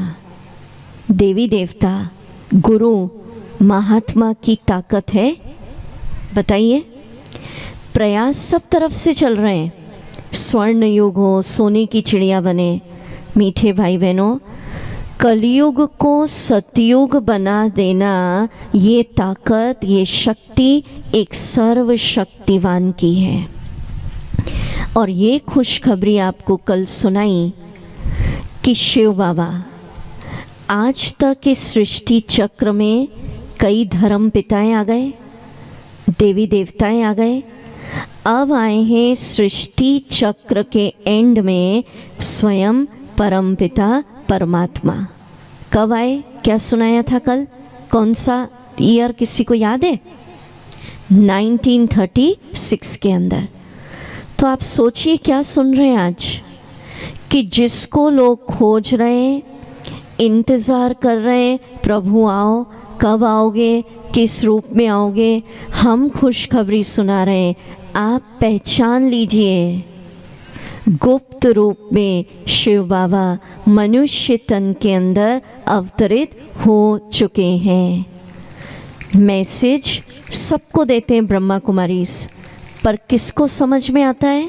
देवी देवता, गुरु, महात्मा की ताकत है? बताइए। प्रयास सब तरफ से चल रहे हैं, स्वर्ण युग हो, सोने की चिड़िया बने। मीठे भाई बहनों, कलयुग को सतयुग बना देना, ये ताकत, ये शक्ति एक सर्वशक्तिवान की है। और ये खुशखबरी आपको कल सुनाई कि शिव बाबा, आज तक इस सृष्टि चक्र में कई धर्म पिताएं आ गए, देवी देवताएं आ गए, अब आए हैं सृष्टि चक्र के एंड में स्वयं परमपिता परमात्मा। कब आए? क्या सुनाया था कल? कौन सा ईयर किसी को याद है? 1936 के अंदर। तो आप सोचिए क्या सुन रहे हैं आज, कि जिसको लोग खोज रहे हैं, इंतज़ार कर रहे हैं, प्रभु आओ, कब आओगे, किस रूप में आओगे। हम खुशखबरी सुना रहे हैं, आप पहचान लीजिए, गुप्त रूप में शिव बाबा मनुष्य तन के अंदर अवतरित हो चुके हैं। मैसेज सबको देते हैं ब्रह्मा कुमारीज, पर किसको समझ में आता है?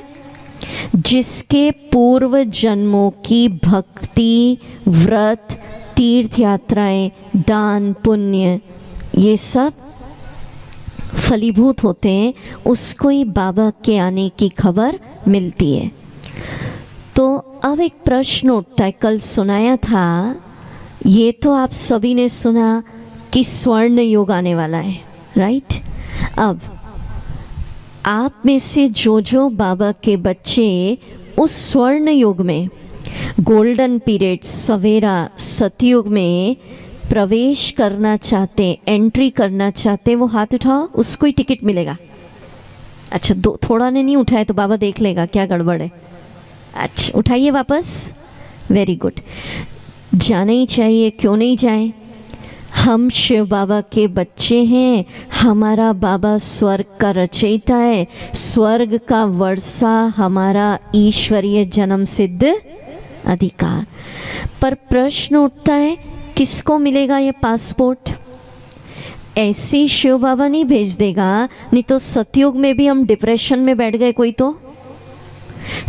जिसके पूर्व जन्मों की भक्ति, व्रत, तीर्थ यात्राएं, दान, पुण्य, ये सब फलीभूत होते हैं, उसको ही बाबा के आने की खबर मिलती है। तो अब एक प्रश्न उठता है, कल सुनाया था, ये तो आप सभी ने सुना कि स्वर्ण युग आने वाला है, राइट। अब आप में से जो बाबा के बच्चे उस स्वर्ण युग में, गोल्डन पीरियड, सवेरा सतयुग में प्रवेश करना चाहते, एंट्री करना चाहते, वो हाथ उठाओ, उसको ही टिकट मिलेगा। अच्छा, दो थोड़ा ने नहीं उठाया तो बाबा देख लेगा क्या गड़बड़ है। अच्छा, उठाइए वापस, वेरी गुड। जाना ही चाहिए, क्यों नहीं जाएं। हम शिव बाबा के बच्चे हैं, हमारा बाबा स्वर्ग का रचयिता है, स्वर्ग का वर्षा हमारा ईश्वरीय जन्म सिद्ध अधिकार। पर प्रश्न उठता है, किसको मिलेगा ये पासपोर्ट? ऐसे ही शिव बाबा नहीं भेज देगा, नहीं तो सतयुग में भी हम डिप्रेशन में बैठ गए, कोई तो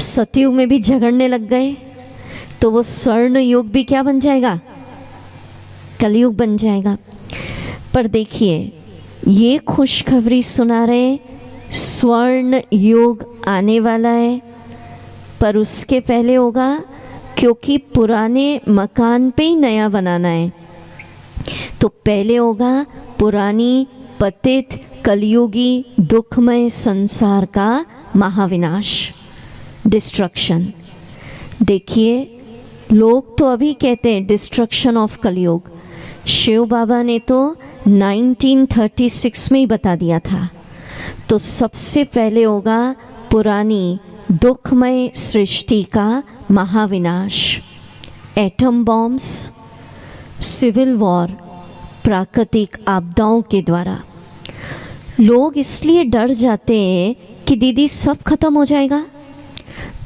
सतयुग में भी झगड़ने लग गए, तो वो स्वर्ण युग भी क्या बन जाएगा? कलयुग बन जाएगा। पर देखिए, ये खुशखबरी सुना रहे, स्वर्ण युग आने वाला है, पर उसके पहले होगा, क्योंकि पुराने मकान पे ही नया बनाना है, तो पहले होगा पुरानी पतित कलयुगी दुखमय संसार का महाविनाश, डिस्ट्रक्शन। देखिए, लोग तो अभी कहते हैं डिस्ट्रक्शन ऑफ कलयुग, शिव बाबा ने तो 1936 में ही बता दिया था। तो सबसे पहले होगा पुरानी दुखमय सृष्टि का महाविनाश, एटम बॉम्ब्स, सिविल वॉर, प्राकृतिक आपदाओं के द्वारा। लोग इसलिए डर जाते हैं कि दीदी सब खत्म हो जाएगा,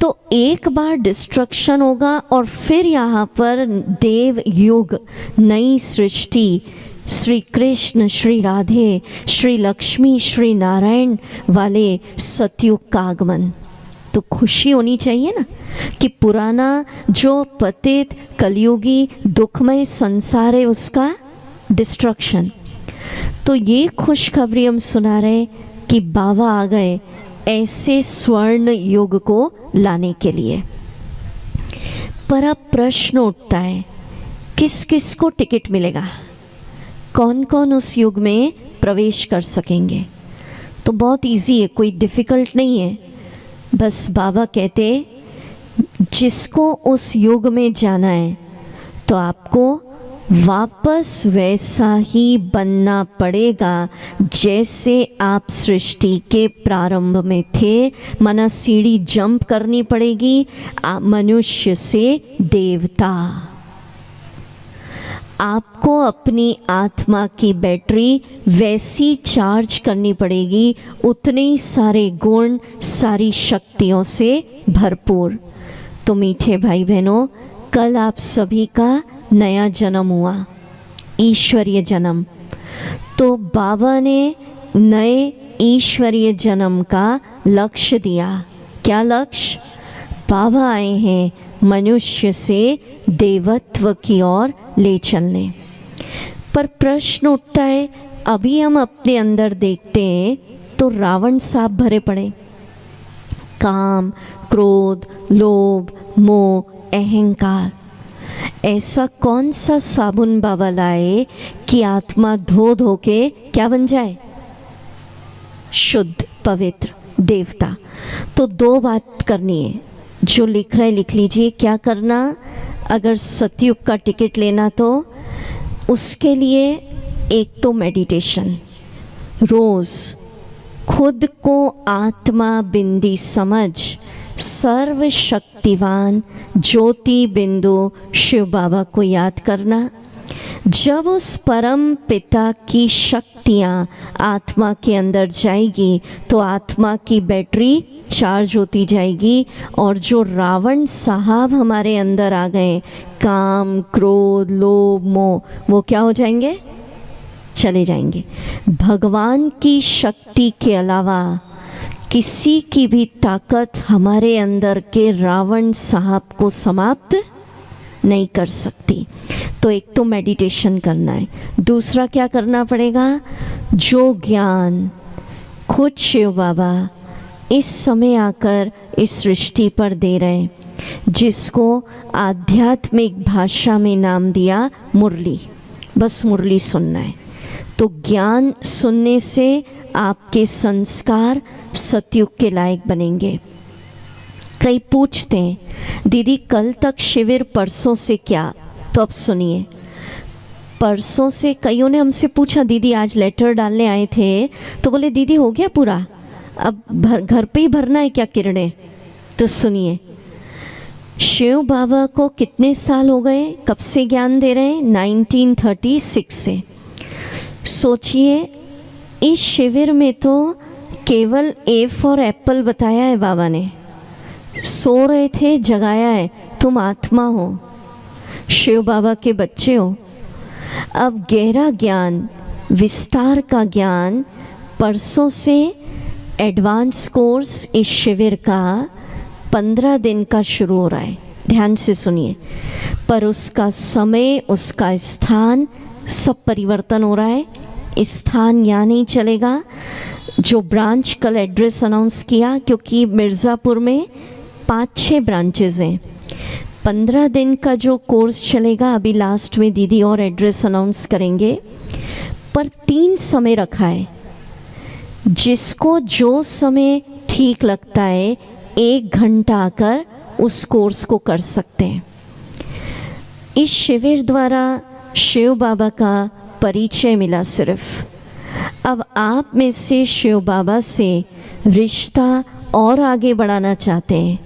तो एक बार डिस्ट्रक्शन होगा और फिर यहाँ पर देव युग, नई सृष्टि, श्री कृष्ण, श्री राधे, श्री लक्ष्मी, श्री नारायण वाले सतयुग का आगमन। तो खुशी होनी चाहिए ना कि पुराना जो पतित कलयुगी दुखमय संसार है उसका डिस्ट्रक्शन। तो ये खुशखबरी हम सुना रहे कि बाबा आ गए ऐसे स्वर्ण युग को लाने के लिए। पर अब प्रश्न उठता है, किस किस को टिकट मिलेगा, कौन कौन उस युग में प्रवेश कर सकेंगे? तो बहुत इजी है, कोई डिफ़िकल्ट नहीं है। बस बाबा कहते, जिसको उस युग में जाना है तो आपको वापस वैसा ही बनना पड़ेगा जैसे आप सृष्टि के प्रारंभ में थे। माना सीढ़ी जंप करनी पड़ेगी, मनुष्य से देवता। आपको अपनी आत्मा की बैटरी वैसी चार्ज करनी पड़ेगी, उतने ही सारे गुण, सारी शक्तियों से भरपूर। तो मीठे भाई बहनों, कल आप सभी का नया जन्म हुआ, ईश्वरीय जन्म। तो बाबा ने नए ईश्वरीय जन्म का लक्ष्य दिया। क्या लक्ष्य? बाबा आए हैं मनुष्य से देवत्व की ओर ले चलने। पर प्रश्न उठता है, अभी हम अपने अंदर देखते हैं तो रावण सांप भरे पड़े, काम, क्रोध, लोभ, मोह, अहंकार। ऐसा कौन सा साबुन बाबा लाए कि आत्मा धो धो के क्या बन जाए? शुद्ध, पवित्र, देवता। तो दो बात करनी है, जो लिख रहे लिख लीजिए। क्या करना? अगर सतयुग का टिकट लेना तो उसके लिए एक तो मेडिटेशन, रोज़ खुद को आत्मा बिंदी समझ सर्वशक्तिवान ज्योति बिंदु शिव बाबा को याद करना। जब उस परम पिता की शक्तियाँ आत्मा के अंदर जाएगी तो आत्मा की बैटरी चार्ज होती जाएगी, और जो रावण साहब हमारे अंदर आ गए, काम क्रोध लोभ मोह, वो क्या हो जाएंगे? चले जाएंगे। भगवान की शक्ति के अलावा किसी की भी ताकत हमारे अंदर के रावण साहब को समाप्त नहीं कर सकती। तो एक तो मेडिटेशन करना है, दूसरा क्या करना पड़ेगा? जो ज्ञान खुद शिव बाबा इस समय आकर इस सृष्टि पर दे रहे हैं, जिसको आध्यात्मिक भाषा में नाम दिया मुरली, बस मुरली सुनना है। तो ज्ञान सुनने से आपके संस्कार सतयुग के लायक बनेंगे। कई पूछते हैं दीदी कल तक शिविर, परसों से क्या? तो अब सुनिए, परसों से कईयों ने हमसे पूछा दीदी आज लेटर डालने आए थे, तो बोले दीदी हो गया पूरा, अब घर पे ही भरना है क्या किरणें? तो सुनिए, शिव बाबा को कितने साल हो गए, कब से ज्ञान दे रहे हैं? 1936 से। सोचिए, इस शिविर में तो केवल ए फॉर एप्पल बताया है बाबा ने। सो रहे थे, जगाया है, तुम आत्मा हो, शिव बाबा के बच्चे हो। अब गहरा ज्ञान, विस्तार का ज्ञान परसों से एडवांस कोर्स इस शिविर का 15 दिन का शुरू हो रहा है। ध्यान से सुनिए, पर उसका समय, उसका स्थान सब परिवर्तन हो रहा है। स्थान यहाँ नहीं चलेगा, जो ब्रांच कल एड्रेस अनाउंस किया, क्योंकि मिर्ज़ापुर में 5-6 ब्रांचेज हैं। 15 दिन का जो कोर्स चलेगा, अभी लास्ट में दीदी और एड्रेस अनाउंस करेंगे, पर 3 समय रखा है। जिसको जो समय ठीक लगता है 1 घंटा आकर उस कोर्स को कर सकते हैं। इस शिविर द्वारा शिव बाबा का परिचय मिला सिर्फ। अब आप में से शिव बाबा से रिश्ता और आगे बढ़ाना चाहते हैं,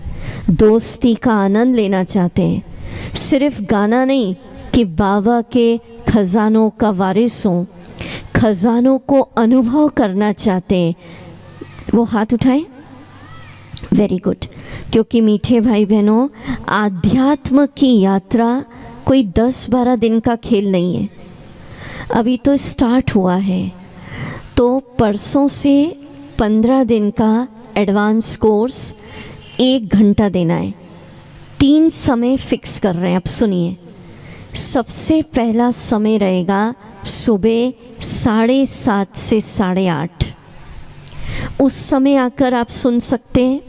दोस्ती का आनंद लेना चाहते हैं, सिर्फ गाना नहीं कि बाबा के खजानों का वारिस हों, खजानों को अनुभव करना चाहते हैं, वो हाथ उठाएं। Very good. क्योंकि मीठे भाई बहनों, आध्यात्म की यात्रा कोई 10-12 दिन का खेल नहीं है, अभी तो स्टार्ट हुआ है। तो परसों से 15 दिन का एडवांस कोर्स 1 घंटा देना है। 3 समय फिक्स कर रहे हैं। अब सुनिए, सबसे पहला समय रहेगा सुबह 7:30 से 8:30। उस समय आकर आप सुन सकते हैं।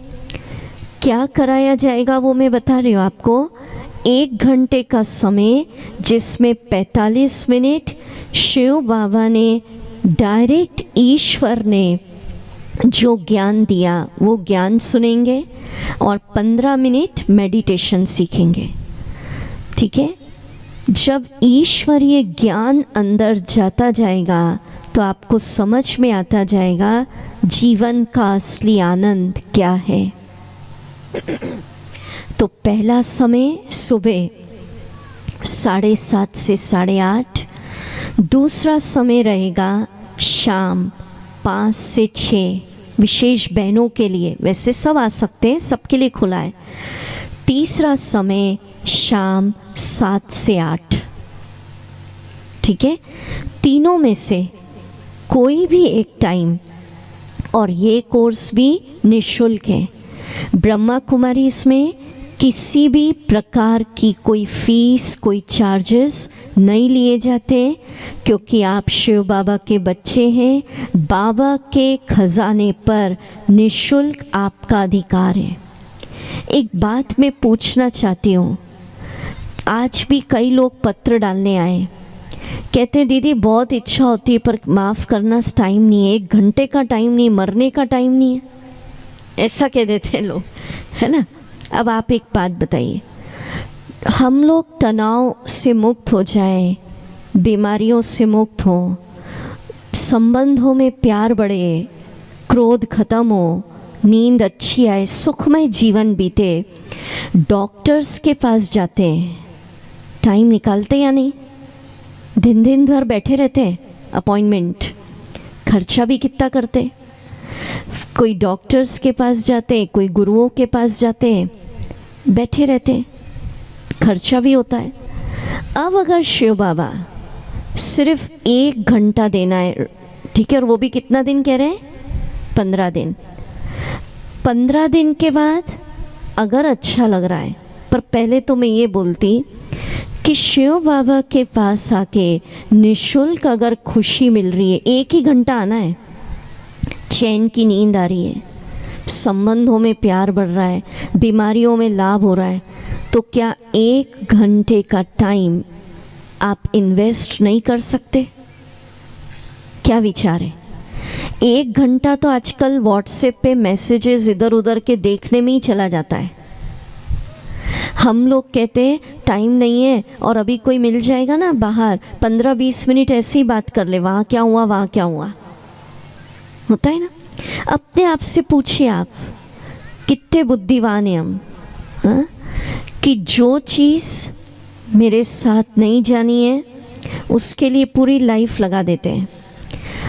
क्या कराया जाएगा वो मैं बता रही हूँ आपको। 1 घंटे का समय, जिसमें 45 मिनट शिव बाबा ने डायरेक्ट ईश्वर ने जो ज्ञान दिया वो ज्ञान सुनेंगे, और 15 मिनट मेडिटेशन सीखेंगे। ठीक है, जब ईश्वरीय ज्ञान अंदर जाता जाएगा तो आपको समझ में आता जाएगा जीवन का असली आनंद क्या है। तो पहला समय सुबह 7:30 से 8:30। दूसरा समय रहेगा शाम 5 से 6, विशेष बहनों के लिए, वैसे सब आ सकते हैं, सबके लिए खुला है। तीसरा समय शाम 7 से 8। ठीक है, तीनों में से कोई भी एक टाइम, और ये कोर्स भी निःशुल्क है। ब्रह्मा कुमारी इसमें किसी भी प्रकार की कोई फीस, कोई चार्जेस नहीं लिए जाते, क्योंकि आप शिव बाबा के बच्चे हैं। बाबा के खजाने पर निःशुल्क आपका अधिकार है। एक बात मैं पूछना चाहती हूँ, आज भी कई लोग पत्र डालने आए, कहते हैं दीदी बहुत इच्छा होती है पर माफ़ करना टाइम नहीं है, 1 घंटे का टाइम नहीं, मरने का टाइम नहीं है, ऐसा कह देते हैं लोग, है ना। अब आप एक बात बताइए, हम लोग तनाव से मुक्त हो जाएं, बीमारियों से मुक्त हों, संबंधों में प्यार बढ़े, क्रोध खत्म हो, नींद अच्छी आए, सुखमय जीवन बीते, डॉक्टर्स के पास जाते हैं, टाइम निकालते या नहीं? दिन दिन भर बैठे रहते हैं, अपॉइंटमेंट, खर्चा भी कितना करते। कोई डॉक्टर्स के पास जाते हैं, कोई गुरुओं के पास जाते हैं, बैठे रहते हैं, खर्चा भी होता है। अब अगर शिव बाबा सिर्फ 1 घंटा देना है, ठीक है, और वो भी कितना दिन कह रहे हैं? 15 दिन। 15 दिन के बाद अगर अच्छा लग रहा है, पर पहले तो मैं ये बोलती कि शिव बाबा के पास आके निशुल्क अगर खुशी मिल रही है, 1 ही घंटा आना है, चैन की नींद आ रही है, संबंधों में प्यार बढ़ रहा है, बीमारियों में लाभ हो रहा है, तो क्या 1 घंटे का टाइम आप इन्वेस्ट नहीं कर सकते? क्या विचार है? 1 घंटा तो आजकल व्हाट्सएप पे मैसेजेस इधर उधर के देखने में ही चला जाता है। हम लोग कहते हैं टाइम नहीं है, और अभी कोई मिल जाएगा ना बाहर, 15-20 मिनट ऐसे ही बात कर ले, वहाँ क्या हुआ, वहाँ क्या हुआ, होता है ना। अपने आप से पूछिए, आप कितने बुद्धिमान हैं हम, हाँ? कि जो चीज़ मेरे साथ नहीं जानी है उसके लिए पूरी लाइफ लगा देते हैं,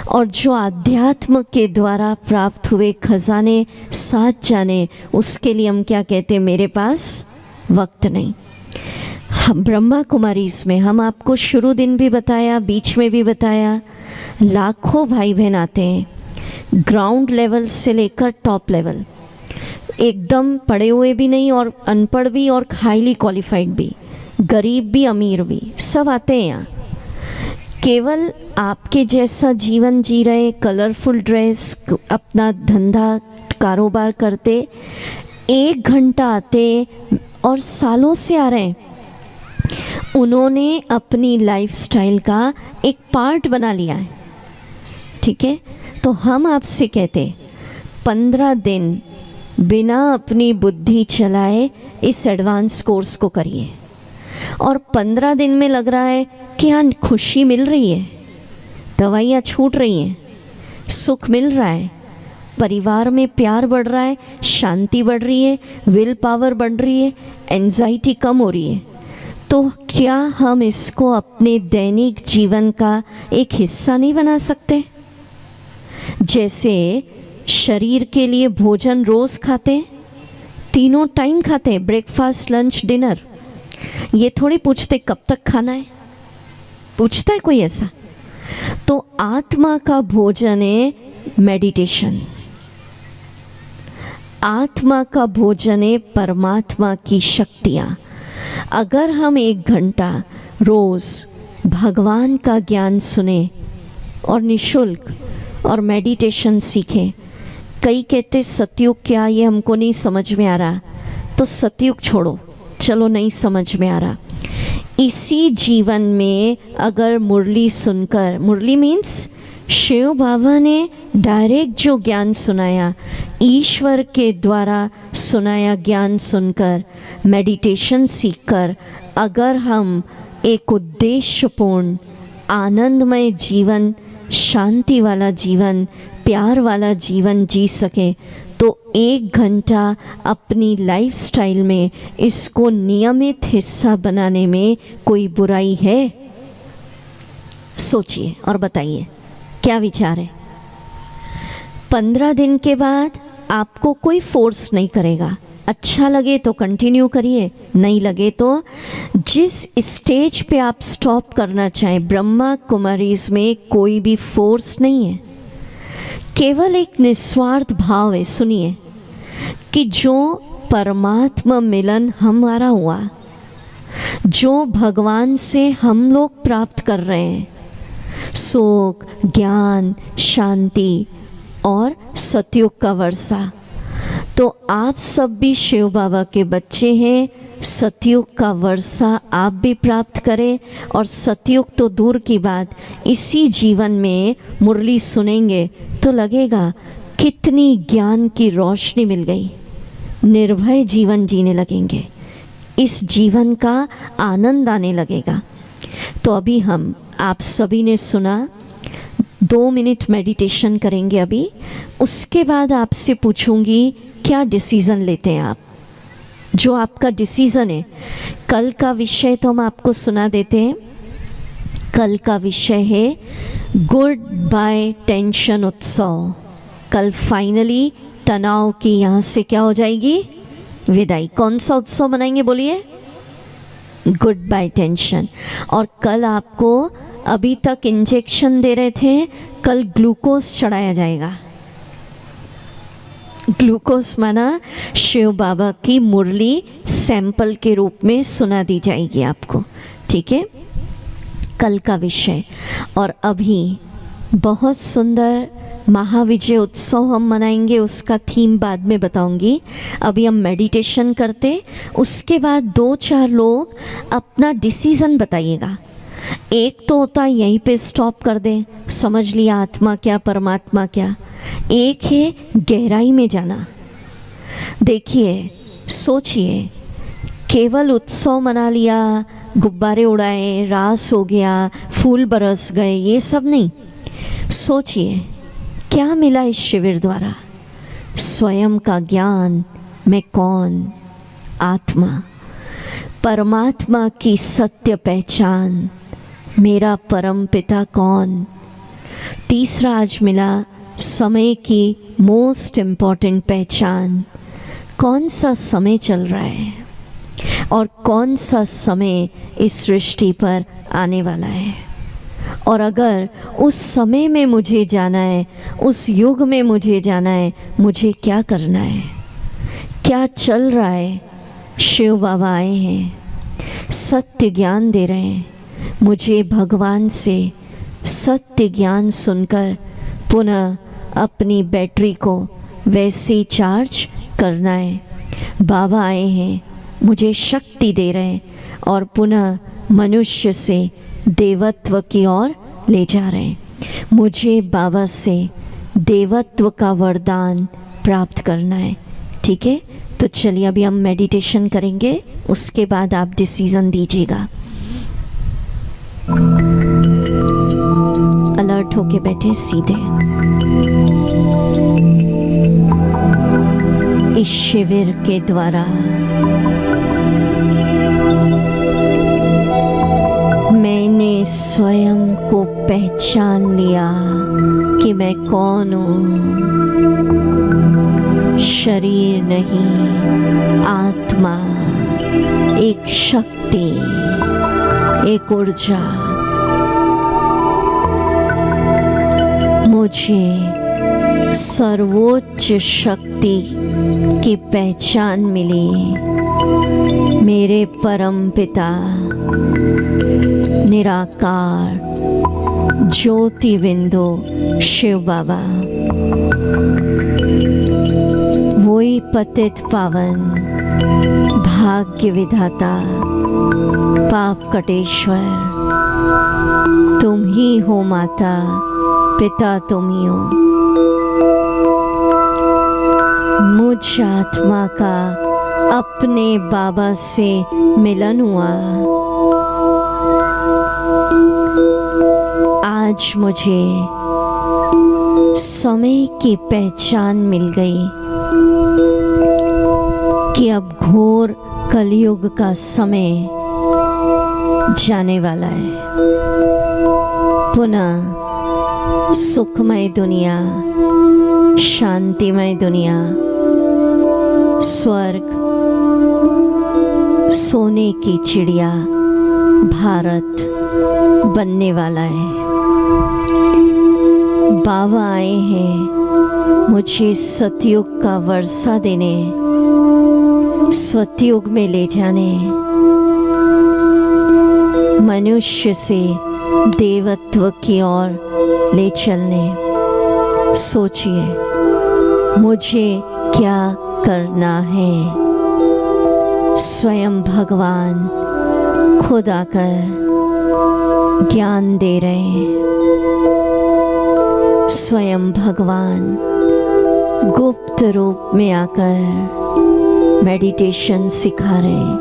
और जो आध्यात्म के द्वारा प्राप्त हुए खजाने साथ जाने, उसके लिए हम क्या कहते हैं? मेरे पास वक्त नहीं। हम ब्रह्मा कुमारी इसमें हम आपको शुरू दिन भी बताया, बीच में भी बताया, लाखों भाई बहन आते हैं, ग्राउंड लेवल से लेकर टॉप लेवल, एकदम पढ़े हुए भी नहीं और अनपढ़ भी और हाईली क्वालिफाइड भी, गरीब भी अमीर भी, सब आते हैं यहाँ। केवल आपके जैसा जीवन जी रहे, कलरफुल ड्रेस, अपना धंधा कारोबार करते, 1 घंटा आते और सालों से आ रहे हैं। उन्होंने अपनी लाइफस्टाइल का एक पार्ट बना लिया है, ठीक है। तो हम आपसे कहते 15 दिन बिना अपनी बुद्धि चलाए इस एडवांस कोर्स को करिए, और 15 दिन में लग रहा है कि हाँ खुशी मिल रही है, दवाइयाँ छूट रही हैं, सुख मिल रहा है, परिवार में प्यार बढ़ रहा है, शांति बढ़ रही है, विल पावर बढ़ रही है, एंजाइटी कम हो रही है, तो क्या हम इसको अपने दैनिक जीवन का एक हिस्सा नहीं बना सकते? जैसे शरीर के लिए भोजन रोज़ खाते हैं, 3 टाइम खाते हैं, ब्रेकफास्ट लंच डिनर, ये थोड़ी पूछते कब तक खाना है, पूछता है कोई ऐसा? तो आत्मा का भोजन है मेडिटेशन, आत्मा का भोजन है परमात्मा की शक्तियाँ। अगर हम 1 घंटा रोज़ भगवान का ज्ञान सुने और निशुल्क और मेडिटेशन सीखें, कई कहते सतयुग क्या, ये हमको नहीं समझ में आ रहा, तो सतयुग छोड़ो, चलो नहीं समझ में आ रहा, इसी जीवन में अगर मुरली सुनकर, मुरली मीन्स शिव बाबा ने डायरेक्ट जो ज्ञान सुनाया, ईश्वर के द्वारा सुनाया ज्ञान सुनकर, मेडिटेशन सीखकर, अगर हम एक उद्देश्यपूर्ण आनंदमय जीवन, शांति वाला जीवन, प्यार वाला जीवन जी सके, तो 1 घंटा अपनी लाइफस्टाइल में इसको नियमित हिस्सा बनाने में कोई बुराई है? सोचिए और बताइए क्या विचार है। 15 दिन के बाद आपको कोई फोर्स नहीं करेगा, अच्छा लगे तो कंटिन्यू करिए, नहीं लगे तो जिस स्टेज पे आप स्टॉप करना चाहें। ब्रह्मा कुमारीज में कोई भी फोर्स नहीं है, केवल एक निस्वार्थ भाव है। सुनिए कि जो परमात्मा मिलन हमारा हुआ, जो भगवान से हम लोग प्राप्त कर रहे हैं, सुख, ज्ञान, शांति और सतयुग का वर्षा, तो आप सब भी शिव बाबा के बच्चे हैं। सतयुग का वर्षा आप भी प्राप्त करें, और सतयुग तो दूर की बात, इसी जीवन में मुरली सुनेंगे तो लगेगा कितनी ज्ञान की रोशनी मिल गई, निर्भय जीवन जीने लगेंगे, इस जीवन का आनंद आने लगेगा। तो अभी हम आप सभी ने सुना, 2 मिनट मेडिटेशन करेंगे अभी। उसके बाद आपसे पूछूंगी क्या डिसीज़न लेते हैं आप, जो आपका डिसीज़न है। कल का विषय तो हम आपको सुना देते हैं। कल का विषय है गुड बाय टेंशन उत्सव। कल फाइनली तनाव की यहाँ से क्या हो जाएगी, विदाई। कौन सा उत्सव मनाएंगे बोलिए, गुड बाय टेंशन। और कल आपको अभी तक इंजेक्शन दे रहे थे, कल ग्लूकोज चढ़ाया जाएगा। ग्लूकोज माना शिव बाबा की मुरली सैंपल के रूप में सुना दी जाएगी आपको, ठीक है। कल का विषय। और अभी बहुत सुंदर महाविजय उत्सव हम मनाएंगे, उसका थीम बाद में बताऊंगी। अभी हम मेडिटेशन करते, उसके बाद 2-4 लोग अपना डिसीज़न बताइएगा। एक तो होता है यहीं पे स्टॉप कर दें, समझ लिया आत्मा क्या परमात्मा क्या। एक है गहराई में जाना। देखिए, सोचिए, केवल उत्सव मना लिया, गुब्बारे उड़ाए, रास हो गया, फूल बरस गए, ये सब नहीं। सोचिए क्या मिला इस शिविर द्वारा। स्वयं का ज्ञान, मैं कौन, आत्मा, परमात्मा की सत्य पहचान, मेरा परम पिता कौन। तीसरा आज मिला समय की मोस्ट इम्पॉर्टेंट पहचान, कौन सा समय चल रहा है और कौन सा समय इस सृष्टि पर आने वाला है। और अगर उस समय में मुझे जाना है, उस युग में मुझे जाना है, मुझे क्या करना है, क्या चल रहा है। शिव बाबा आए हैं, सत्य ज्ञान दे रहे हैं। मुझे भगवान से सत्य ज्ञान सुनकर पुनः अपनी बैटरी को वैसे ही चार्ज करना है। बाबा आए हैं, मुझे शक्ति दे रहे हैं और पुनः मनुष्य से देवत्व की ओर ले जा रहे हैं। मुझे बाबा से देवत्व का वरदान प्राप्त करना है, ठीक है। तो चलिए अभी हम मेडिटेशन करेंगे, उसके बाद आप डिसीजन दीजिएगा। अलर्ट होके बैठे सीधे। इस शिविर के द्वारा मैंने स्वयं को पहचान लिया कि मैं कौन हूँ। शरीर नहीं, आत्मा, एक शक्ति, एक ऊर्जा। मुझे सर्वोच्च शक्ति की पहचान मिली। मेरे परम पिता निराकार ज्योति बिंदु शिव बाबा, वही पतित पावन भाग्य विधाता पाप कटेश्वर, तुम ही हो माता, पिता तुम ही हो। मुझ आत्मा का अपने बाबा से मिलन हुआ। आज मुझे समय की पहचान मिल गई कि अब घोर कलयुग का समय जाने वाला है। पुनः सुखमय दुनिया, शांतिमय दुनिया, स्वर्ग, सोने की चिड़िया भारत बनने वाला है। बाबा आए हैं मुझे सतयुग का वर्षा देने, सतयुग में ले जाने, मनुष्य से देवत्व की ओर ले चलने। सोचिए मुझे क्या करना है। स्वयं भगवान खुद आकर ज्ञान दे रहे हैं। स्वयं भगवान गुप्त रूप में आकर मेडिटेशन सिखा रहे हैं।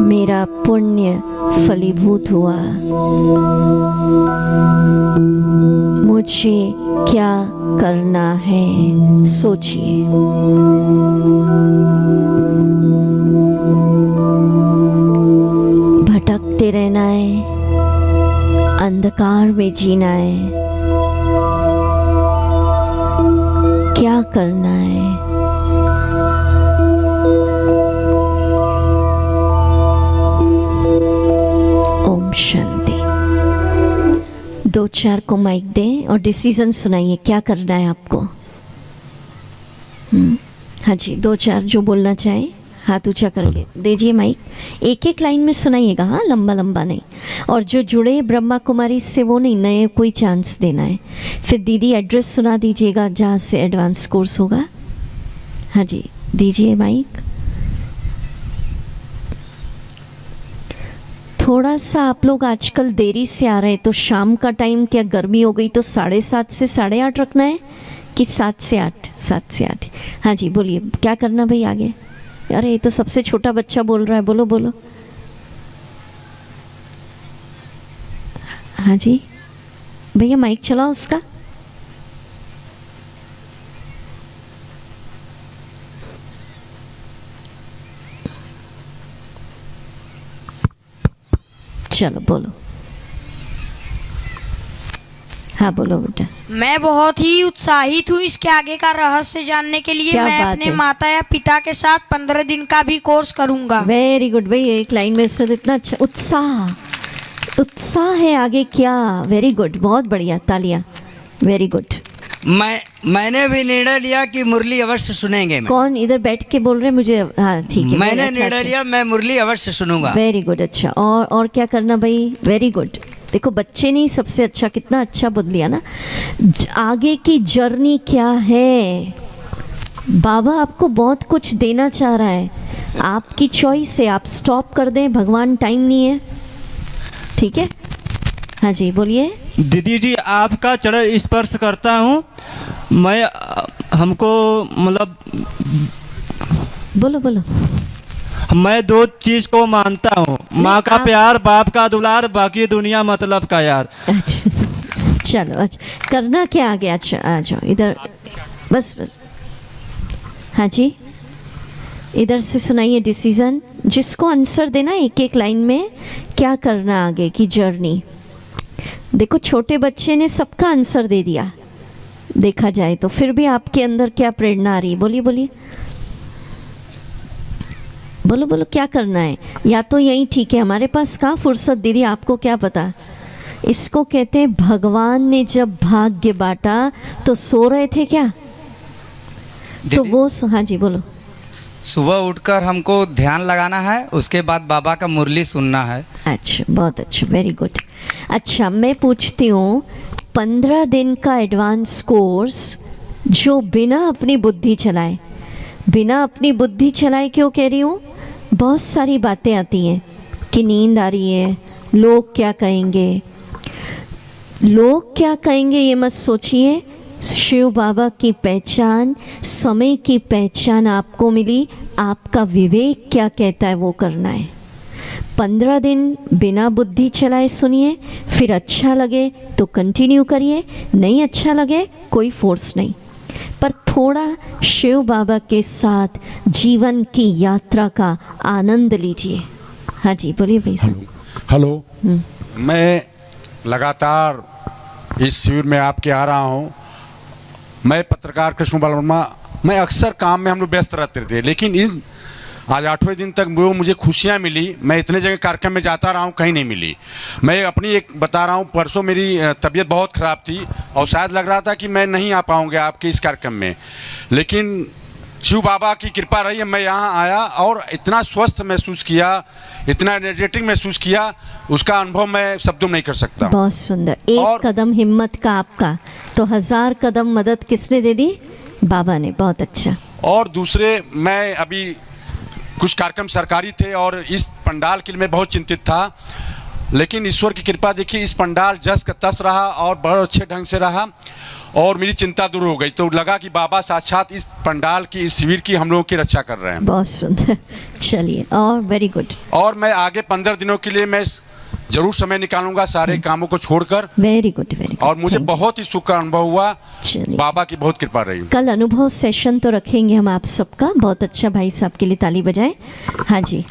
मेरा पुण्य फलीभूत हुआ। मुझे क्या करना है सोचिए। भटकते रहना है, अंधकार में जीना है, क्या करना है? ओम शांति। 2-4 को माइक दें और डिसीजन सुनाइए, क्या करना है आपको। हाँ जी, 2-4 जो बोलना चाहे हाथ ऊंचा करके दीजिए माइक। एक एक लाइन में सुनाइएगा, हाँ, लंबा लंबा नहीं। और जो जुड़े ब्रह्मा कुमारी से वो नहीं, नए कोई चांस देना है। फिर दीदी एड्रेस सुना दीजिएगा जहाँ से एडवांस कोर्स होगा। हाँ जी, दीजिए माइक। थोड़ा सा आप लोग आजकल देरी से आ रहे हैं, तो शाम का टाइम क्या गर्मी हो गई तो 7:30 से 8:30 रखना है कि 7 से 8? 7 से 8। हाँ जी, बोलिए क्या करना भाई आगे। अरे ये तो सबसे छोटा बच्चा बोल रहा है, बोलो बोलो। हाँ जी भैया, माइक चलाओ उसका। चलो बोलो। हाँ बोलो बेटा। मैं बहुत ही उत्साहित हूँ इसके आगे का रहस्य जानने के लिए। मैं अपने माता या पिता के साथ 15 दिन का भी कोर्स करूँगा। वेरी गुड भाई, एक लाइन में तो इतना अच्छा उत्साह है आगे क्या। वेरी गुड, बहुत बढ़िया, तालियां। Very good. मैंने भी निर्णय लिया कि मुरली अवश्य सुनेंगे। कौन इधर बैठ के बोल रहे हैं मुझे? हाँ ठीक है, मैंने निर्णय लिया मैं मुरली अवश्य सुनूंगा। वेरी गुड, अच्छा। और क्या करना भाई? Very good. देखो बच्चे नहीं, सबसे अच्छा, कितना अच्छा बोल दिया ना। आगे की जर्नी क्या है, बाबा आपको बहुत कुछ देना चाह रहा है, आपकी चॉइस है। आप स्टॉप कर दें, भगवान टाइम नहीं है, ठीक है। हाँ जी बोलिए। दीदी जी, आपका चरण स्पर्श करता हूँ मैं। हमको मतलब बोलो बोलो। मैं 2 चीज को मानता हूँ, माँ का प्यार, बाप का दुलार, बाकी दुनिया मतलब का यार। अच्छा चलो, अच्छा करना क्या आगे? अच्छा आ जाओ इधर, बस बस। हाँ जी, इधर से सुनाइए डिसीजन, जिसको आंसर देना एक एक लाइन में, क्या करना आगे की जर्नी। देखो छोटे बच्चे ने सबका आंसर दे दिया, देखा जाए तो। फिर भी आपके अंदर क्या प्रेरणा आ रही है? बोलिए बोलिए, बोलो बोलो, क्या करना है? या तो यही ठीक है, हमारे पास कहाँ फुर्सत दीदी, आपको क्या पता। इसको कहते हैं भगवान ने जब भाग्य बांटा तो सो रहे थे क्या? तो वो हाँ जी बोलो। सुबह उठकर हमको ध्यान लगाना है, उसके बाद बाबा का मुरली सुनना है। अच्छा, बहुत अच्छा, वेरी गुड। अच्छा मैं पूछती हूँ, 15 दिन का एडवांस कोर्स जो बिना अपनी बुद्धि चलाए, बिना अपनी बुद्धि चलाए, क्यों कह रही हूँ, बहुत सारी बातें आती हैं कि नींद आ रही है, लोग क्या कहेंगे। लोग क्या कहेंगे ये मत सोचिए। शिव बाबा की पहचान, समय की पहचान आपको मिली, आपका विवेक क्या कहता है वो करना है। 15 दिन बिना बुद्धि चलाए सुनिए, फिर अच्छा लगे तो कंटिन्यू करिए, नहीं अच्छा लगे कोई फोर्स नहीं, पर थोड़ा शिव बाबा के साथ जीवन की यात्रा का आनंद लीजिए। हाँ जी बोलिए भाई। हेलो, मैं लगातार इस शिविर में आपके आ रहा हूँ। मैं पत्रकार कृष्ण बाल वर्मा, मैं अक्सर काम में हम लोग व्यस्त रहते थे, लेकिन आज 8वें दिन तक वो मुझे खुशियाँ मिली। मैं इतने जगह कार्यक्रम में जाता रहा हूँ, कहीं नहीं मिली। मैं अपनी एक बता रहा हूँ, परसों मेरी तबीयत बहुत ख़राब थी और शायद लग रहा था कि मैं नहीं आ पाऊँगा आपके इस कार्यक्रम में, लेकिन शिव बाबा की कृपा रही है, मैं यहाँ आया और इतना स्वस्थ महसूस किया, इतना एनर्जेटिक महसूस किया, उसका अनुभव मैं शब्दों में नहीं कर सकता। बहुत सुंदर। एक कदम हिम्मत का आपका, तो 1000 कदम मदद किसने दे दी? बाबा ने। बहुत अच्छा। और दूसरे, मैं अभी कुछ कार्यक्रम सरकारी थे और इस पंडाल के लिए मैं बहुत चिंतित था, लेकिन ईश्वर की कृपा देखिए, इस पंडाल जस का तस रहा और बहुत अच्छे ढंग से रहा। और मेरी चिंता दूर हो गई। तो लगा कि बाबा साक्षात इस पंडाल की, इस शिविर की हम लोगों की रक्षा कर रहे हैं। बहुत सुंदर। चलिए, और वेरी गुड। और मैं आगे 15 दिनों के लिए मैं जरूर समय निकालूंगा सारे कामों को छोड़कर। Very good, very good. और मुझे बहुत ही सुख का अनुभव हुआ। चलिए, बाबा की बहुत कृपा रही। कल अनुभव सेशन तो रखेंगे हम आप सबका। बहुत अच्छा, भाई साहब के लिए ताली बजाएं। हाँ जी,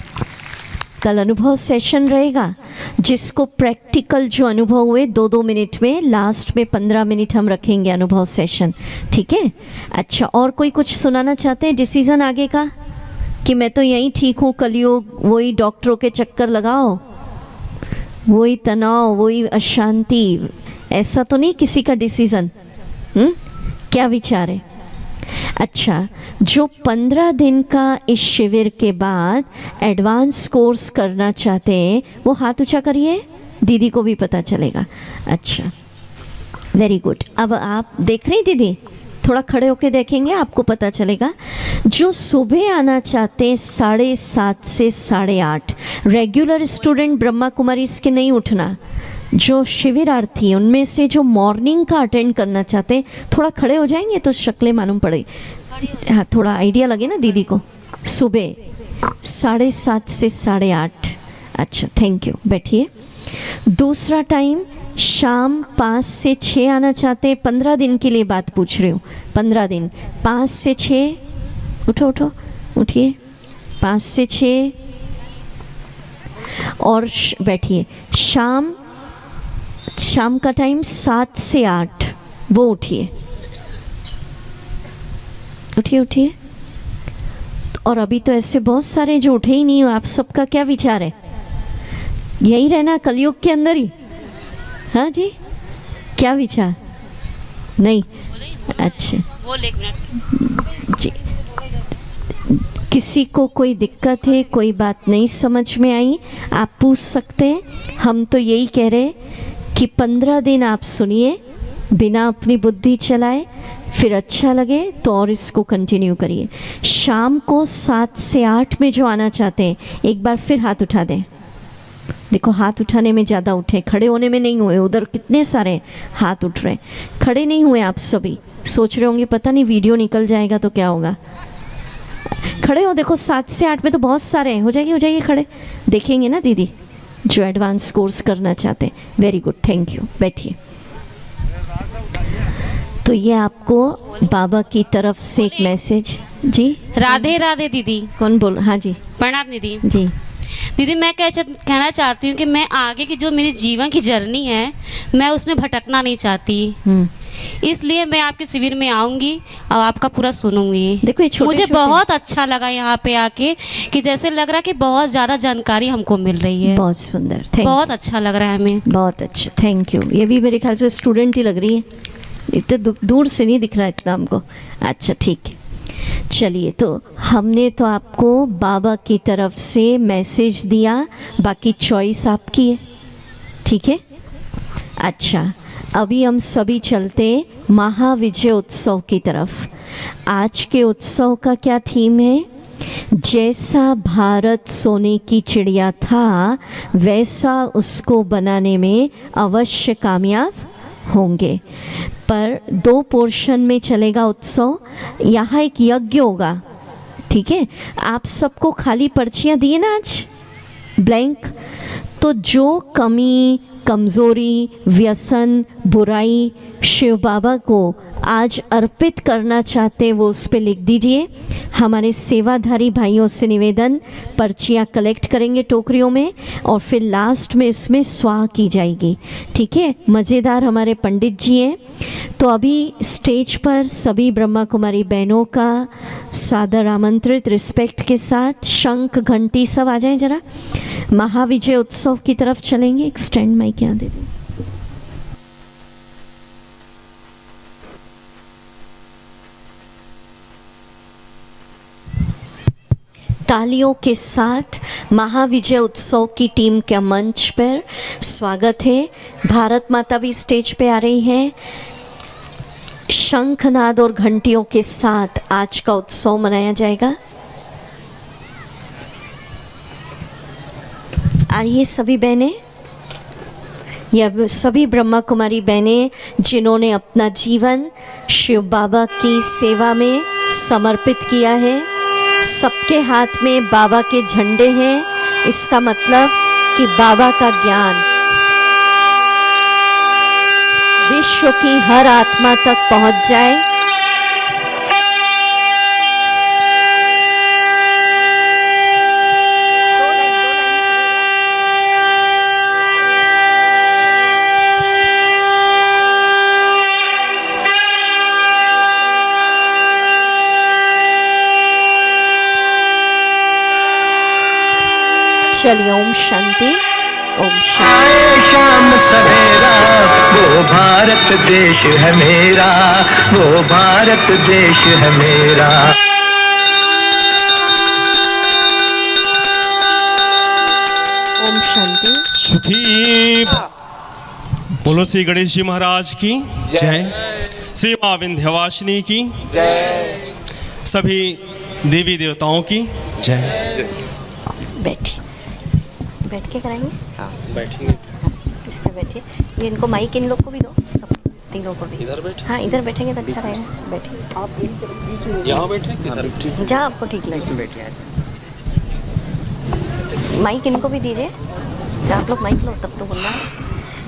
कल अनुभव सेशन रहेगा, जिसको प्रैक्टिकल जो अनुभव हुए 2-2 मिनट में, लास्ट में 15 मिनट हम रखेंगे अनुभव सेशन। ठीक है? अच्छा, और कोई कुछ सुनाना चाहते हैं डिसीजन आगे का, कि मैं तो यहीं ठीक हूँ, कलयुग, वही डॉक्टरों के चक्कर लगाओ, वही तनाव, वही अशांति, ऐसा तो नहीं किसी का डिसीजन? क्या विचार है? अच्छा, जो 15 दिन का इस शिविर के बाद एडवांस कोर्स करना चाहते हैं वो हाथ ऊंचा करिए, दीदी को भी पता चलेगा। अच्छा, वेरी गुड। अब आप देख रही दीदी, थोड़ा खड़े होके देखेंगे, आपको पता चलेगा। जो सुबह आना चाहते हैं 7:30 से 8:30, रेगुलर स्टूडेंट ब्रह्मा कुमारी इसके नहीं उठना, जो शिविरार्थी हैं उनमें से जो मॉर्निंग का अटेंड करना चाहते हैं, थोड़ा खड़े हो जाएंगे तो शक्लें मालूम पड़े, हाँ, थोड़ा आइडिया लगे ना दीदी को। सुबह 7:30 से 8:30। अच्छा, थैंक यू, बैठिए। दूसरा टाइम शाम 5 से 6 आना चाहते हैं, 15 दिन के लिए बात पूछ रही हूँ, 15 दिन, 5 से 6, उठो उठो उठिए, 5 से 6, और बैठिए। शाम का टाइम 7 से 8, वो उठिए उठिए उठिए। और अभी तो ऐसे बहुत सारे जो उठे ही नहीं हो, आप सबका क्या विचार है? यही रहना कलयुग के अंदर ही? हाँ जी, क्या विचार? नहीं? अच्छा जी, किसी को कोई दिक्कत है, कोई बात नहीं समझ में आई, आप पूछ सकते हैं। हम तो यही कह रहे कि 15 दिन आप सुनिए, बिना अपनी बुद्धि चलाए, फिर अच्छा लगे तो और इसको कंटिन्यू करिए। शाम को 7 से 8 में जो आना चाहते हैं, एक बार फिर हाथ उठा दें। देखो, हाथ उठाने में ज़्यादा उठे, खड़े होने में नहीं हुए। उधर कितने सारे हाथ उठ रहे, खड़े नहीं हुए आप सभी। सोच रहे होंगे पता नहीं वीडियो निकल जाएगा तो क्या होगा। खड़े हो, देखो 7 से 8 में तो बहुत सारे हैं। हो जाइए खड़े, देखेंगे ना दीदी जो एडवांस कोर्स करना चाहते हैं। वेरी गुड, थैंक यू, बैठिए। तो ये आपको बाबा की तरफ से एक मैसेज। जी, राधे राधे दीदी। कौन बोल? हाँ जी, प्रणाम दीदी। जी दीदी, मैं कहना चाहती हूँ कि मैं आगे की जो मेरी जीवन की जर्नी है, मैं उसमें भटकना नहीं चाहती। इसलिए मैं आपके शिविर में आऊंगी और आपका पूरा सुनूंगी। देखो, ये छोटे मुझे छोटे बहुत अच्छा लगा यहाँ पे आके, कि जैसे लग रहा है कि बहुत ज़्यादा जानकारी हमको मिल रही है। बहुत सुंदर, बहुत अच्छा लग रहा है हमें। बहुत अच्छा, थैंक यू। ये भी मेरे ख्याल से स्टूडेंट ही लग रही है, इतने दूर से नहीं दिख रहा इतना हमको। अच्छा, ठीक है, चलिए। तो हमने तो आपको बाबा की तरफ से मैसेज दिया, बाकी चॉइस आपकी है, ठीक है? अच्छा, अभी हम सभी चलते महाविजय उत्सव की तरफ। आज के उत्सव का क्या थीम है? जैसा भारत सोने की चिड़िया था, वैसा उसको बनाने में अवश्य कामयाब होंगे। पर 2 पोर्शन में चलेगा उत्सव। यहाँ एक यज्ञ होगा, ठीक है? आप सबको खाली पर्चियाँ दिए ना आज, ब्लैंक। तो जो कमी, कमज़ोरी, व्यसन, बुराई शिव बाबा को आज अर्पित करना चाहते हैं, वो उस पर लिख दीजिए। हमारे सेवाधारी भाइयों से निवेदन, पर्चियाँ कलेक्ट करेंगे टोकरियों में और फिर लास्ट में इसमें स्वाह की जाएगी, ठीक है? मज़ेदार हमारे पंडित जी हैं। तो अभी स्टेज पर सभी ब्रह्मा कुमारी बहनों का सादर आमंत्रित, रिस्पेक्ट के साथ, शंख घंटी सब आ जाएं जरा। महाविजय उत्सव की तरफ चलेंगे। एक स्टैंड माइक यहाँ दे दें। तालियों के साथ महाविजय उत्सव की टीम के मंच पर स्वागत है। भारत माता भी स्टेज पे आ रही है। शंखनाद और घंटियों के साथ आज का उत्सव मनाया जाएगा। आइए सभी बहनें, या सभी ब्रह्मा कुमारी बहनें जिन्होंने अपना जीवन शिव बाबा की सेवा में समर्पित किया है, सबके हाथ में बाबा के झंडे हैं। इसका मतलब कि बाबा का ज्ञान विश्व की हर आत्मा तक पहुंच जाए। चलिए, ओम शांति, ओम शांति। शाम सवेरा वो भारत देश है मेरा, वो भारत देश है मेरा। ओम शांति। सुखी बोलो श्री गणेश जी महाराज की जय, श्री माँ विंध्यवासिनी की जय, सभी देवी देवताओं की जय। बैठिए, बैठ के कराएंगे। हाँ बैठेंगे। इस पे बैठिए। ये इनको माइक इन लोग को भी दो, सब तीनों को भी। इधर बैठे? हाँ इधर बैठेंगे तो अच्छा रहेगा। बैठिए आप यहाँ बैठे, जहाँ आपको ठीक लगे बैठिए। माइक इनको भी दीजिए, आप लोग माइक लो तब तो बोलना।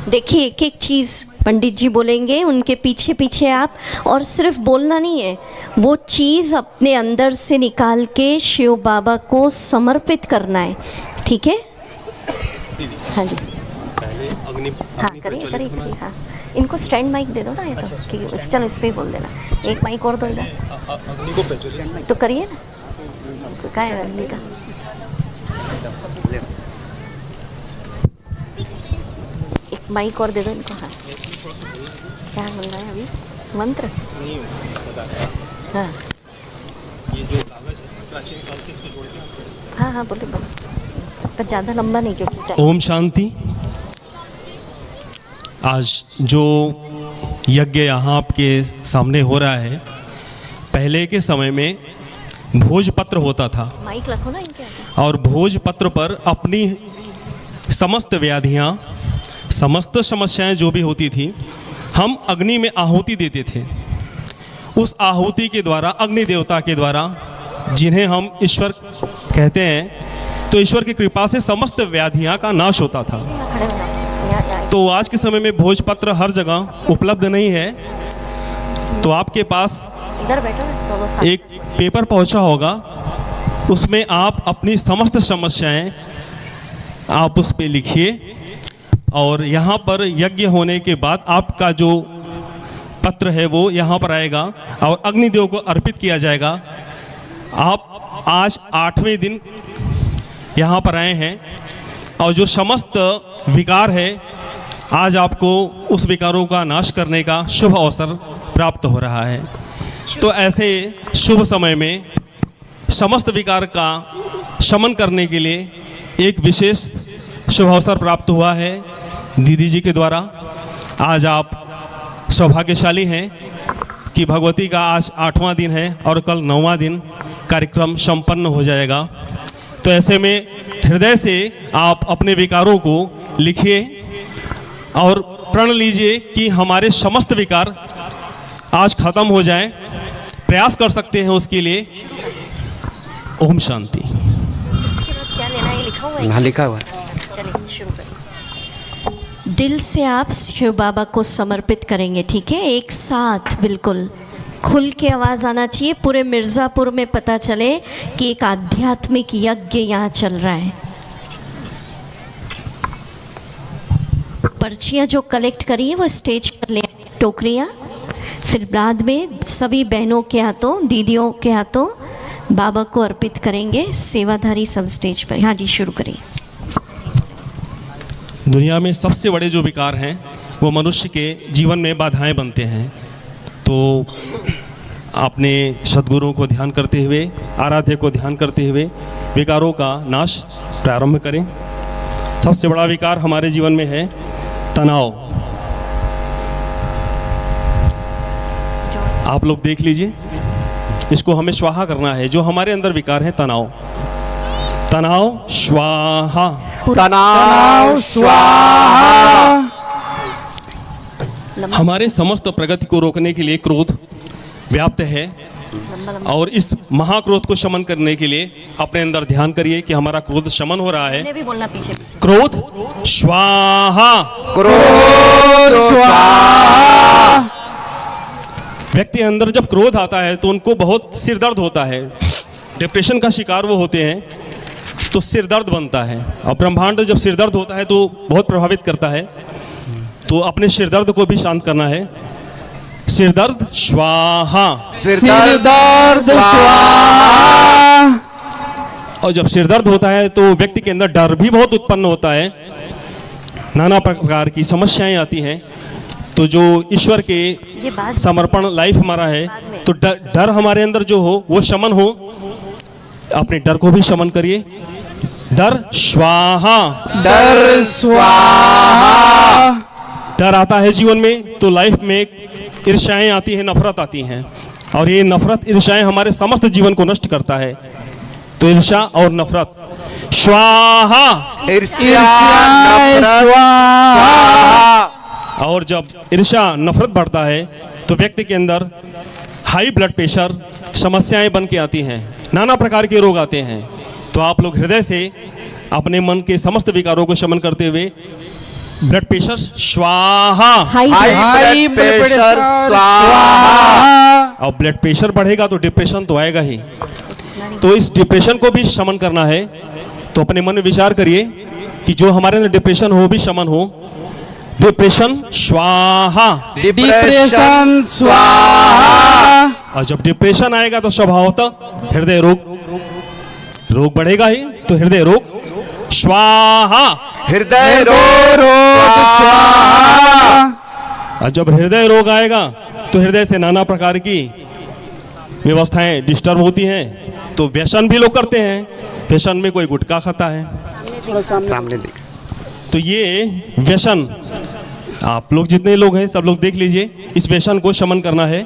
देखिए, एक एक चीज़ पंडित जी बोलेंगे, उनके पीछे पीछे आप, और सिर्फ बोलना नहीं है, वो चीज़ अपने अंदर से निकाल के शिव बाबा को समर्पित करना है। ठीक है? हाँ जी, हाँ करिए करिए करिए। हाँ इनको स्टैंड माइक दे दो ना, ये तो कि चलो इस पर ही बोल देना। एक माइक और दो इधर तो करिए ना। क्या है अग्नि का? एक माइक और दे दो इनको। हाँ क्या बोल रहा है अभी? मंत्र? हाँ हाँ हाँ बोले बोले, पर ज़्यादा लंबा नहीं क्योंकि। ओम शांति। आज जो यज्ञ यहाँ आपके सामने हो रहा है, पहले के समय में भोजपत्र होता था। माइक रखो ना इनके। और भोजपत्र पर अपनी समस्त व्याधियाँ, समस्त समस्याएं जो भी होती थी, हम अग्नि में आहुति देते थे। उस आहुति के द्वारा, अग्नि देवता के द्वारा, जिन्हें हम ईश्वर कहते हैं, तो ईश्वर की कृपा से समस्त व्याधियाँ का नाश होता था। तो आज के समय में भोजपत्र हर जगह उपलब्ध नहीं है, तो आपके पास एक पेपर पहुंचा होगा, उसमें आप अपनी समस्त समस्याएं आप उस पे लिखिए, और यहाँ पर यज्ञ होने के बाद आपका जो पत्र है वो यहाँ पर आएगा और अग्निदेव को अर्पित किया जाएगा। आप आज 8वें दिन यहाँ पर आए हैं, और जो समस्त विकार है, आज आपको उस विकारों का नाश करने का शुभ अवसर प्राप्त हो रहा है। तो ऐसे शुभ समय में समस्त विकार का शमन करने के लिए एक विशेष शुभ अवसर प्राप्त हुआ है दीदी जी के द्वारा। आज आप सौभाग्यशाली हैं कि भगवती का आज 8वां दिन है और कल 9वां दिन कार्यक्रम संपन्न हो जाएगा। तो ऐसे में हृदय से आप अपने विकारों को लिखिए और प्रण लीजिए कि हमारे समस्त विकार आज खत्म हो जाएं। प्रयास कर सकते हैं उसके लिए। ओम शांति। इसके बाद क्या लेना है? लिखा हुआ है? हाँ लिखा हुआ है। चलिए शुरू करें। दिल से आप शिव बाबा को समर्पित करेंगे। ठीक है? एक साथ बिल्कुल खुल के आवाज़ आना चाहिए। पूरे मिर्ज़ापुर में पता चले कि एक आध्यात्मिक यज्ञ यहाँ चल रहा है। पर्चियाँ जो कलेक्ट करी है वो स्टेज पर ले, टोकरियाँ, फिर बाद में सभी बहनों के हाथों, दीदियों के हाथों बाबा को अर्पित करेंगे। सेवाधारी सब स्टेज पर। हाँ जी शुरू करिए। दुनिया में सबसे बड़े जो विकार हैं वो मनुष्य के जीवन में बाधाएं बनते हैं। तो अपने सद्गुरुओं को ध्यान करते हुए, आराध्य को ध्यान करते हुए विकारों का नाश प्रारंभ करें। सबसे बड़ा विकार हमारे जीवन में है तनाव। आप लोग देख लीजिए, इसको हमें स्वाहा करना है। जो हमारे अंदर विकार है तनाव, तनाव स्वाहा, तनाव स्वाहा। हमारे समस्त प्रगति को रोकने के लिए क्रोध व्याप्त है, और इस महाक्रोध को शमन करने के लिए अपने अंदर ध्यान करिए कि हमारा क्रोध शमन हो रहा है। भी बोलना पीछे पीछे। क्रोध स्वाहा। क्रोध स्वाहा। व्यक्ति अंदर जब क्रोध आता है तो उनको बहुत सिर दर्द होता है, डिप्रेशन का शिकार वो होते हैं, तो सिर दर्द बनता है। और ब्रह्मांड जब सिर दर्द होता है तो बहुत प्रभावित करता है। तो अपने सिर दर्द को भी शांत करना है। सिर दर्द स्वाहा। सिर दर्द स्वाहा। और जब सिर दर्द होता है तो व्यक्ति के अंदर डर भी बहुत उत्पन्न होता है, नाना प्रकार की समस्याएं आती हैं। तो जो ईश्वर के समर्पण लाइफ हमारा है, तो डर हमारे अंदर जो हो वो शमन हो। अपने डर को भी शमन करिए। डर स्वाहा। डर स्वाहा। डर आता है जीवन में तो लाइफ में ईर्ष्याएं आती हैं, नफरत आती हैं, और ये नफरत ईर्ष्याएं हमारे समस्त जीवन को नष्ट करता है। तो ईर्ष्या और नफरत स्वाहा। और जब ईर्ष्या नफरत बढ़ता है तो व्यक्ति के अंदर हाई ब्लड प्रेशर समस्याएं बन के आती हैं, नाना प्रकार के रोग आते हैं। तो आप लोग हृदय से अपने मन के समस्त विकारों को शमन करते हुए ब्लड प्रेशर स्वाहा। हाई ब्लड प्रेशर स्वाहा। और ब्लड प्रेशर बढ़ेगा तो डिप्रेशन तो आएगा ही। तो इस डिप्रेशन को भी शमन करना है। तो अपने मन में विचार करिए कि जो हमारे अंदर डिप्रेशन हो भी शमन हो। डिप्रेशन स्वाहा। डिप्रेशन स्वाहा। और जब डिप्रेशन आएगा तो स्वभावतः हृदय रोग बढ़ेगा ही। तो हृदय रोग स्वाहा। हृदय रोग स्वाहा। और जब हृदय रोग आएगा तो हृदय से नाना प्रकार की व्यवस्थाएं डिस्टर्ब होती हैं। तो व्यसन भी लोग करते हैं। व्यसन में कोई गुटखा खाता है, सामने देख। तो ये व्यसन, आप लोग जितने लोग हैं सब लोग देख लीजिए, इस व्यसन को शमन करना है।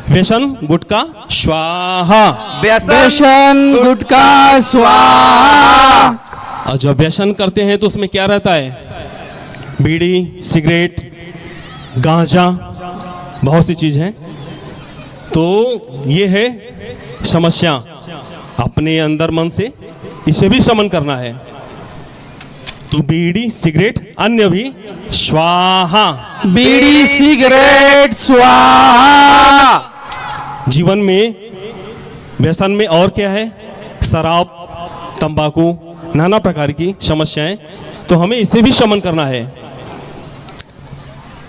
व्यसन गुटखा स्वाहा। व्यसन गुटखा स्वाहा। और जब व्यसन करते हैं तो उसमें क्या रहता है? बीड़ी, सिगरेट, गांजा, बहुत सी चीज़ हैं। तो ये है समस्या अपने अंदर मन से, इसे भी शमन करना है। तो बीड़ी, सिगरेट, अन्य भी स्वाहा। बीड़ी, सिगरेट स्वाहा। जीवन में व्यसन में और क्या है? शराब, तंबाकू, नाना प्रकार की समस्याएं। तो हमें इसे भी शमन करना है।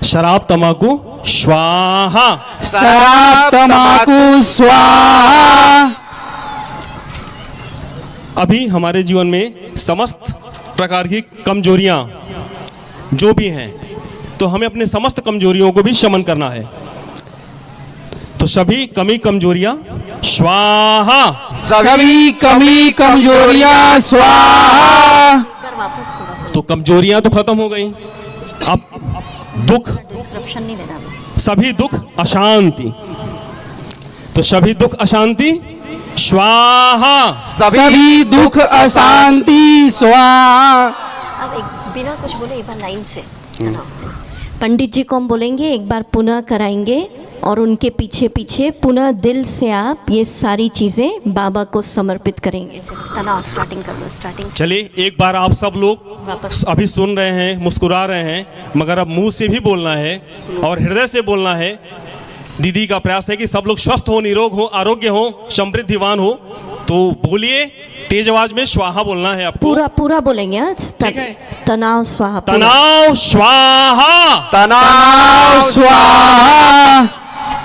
शराब, तंबाकू स्वाहा। शराब, तंबाकू स्वाहा। अभी हमारे जीवन में समस्त प्रकार की कमजोरियां जो भी हैं, तो हमें अपने समस्त कमजोरियों को भी शमन करना है। तो सभी कमी कमजोरियां स्वाहा। सभी कमी कमजोरियां स्वाहा। तो कमजोरियां तो खत्म हो गई। अब दुख, सभी दुख अशांति। तो सभी दुख अशांति स्वाहा। सभी दुख अशांति स्वाहा। अब बिना कुछ बोले एक बार लाइन से पंडित जी को हम बोलेंगे, एक बार पुनः कराएंगे, और उनके पीछे पीछे पुनः दिल से आप ये सारी चीज़ें बाबा को समर्पित करेंगे। तनाव स्टार्टिंग कर दो। स्टार्टिंग चलिए एक बार आप सब लोग अभी सुन रहे हैं, मुस्कुरा रहे हैं, मगर अब मुंह से भी बोलना है और हृदय से बोलना है। दीदी का प्रयास है कि सब लोग स्वस्थ हो, निरोग हो, आरोग्य हो, समृद्धिवान हो। तो बोलिए, तेज आवाज में स्वाहा बोलना है आपको। पूरा बोलेंगे। ठीक है। तनाव स्वाहा। तनाव स्वाहा। तनाव स्वाहा।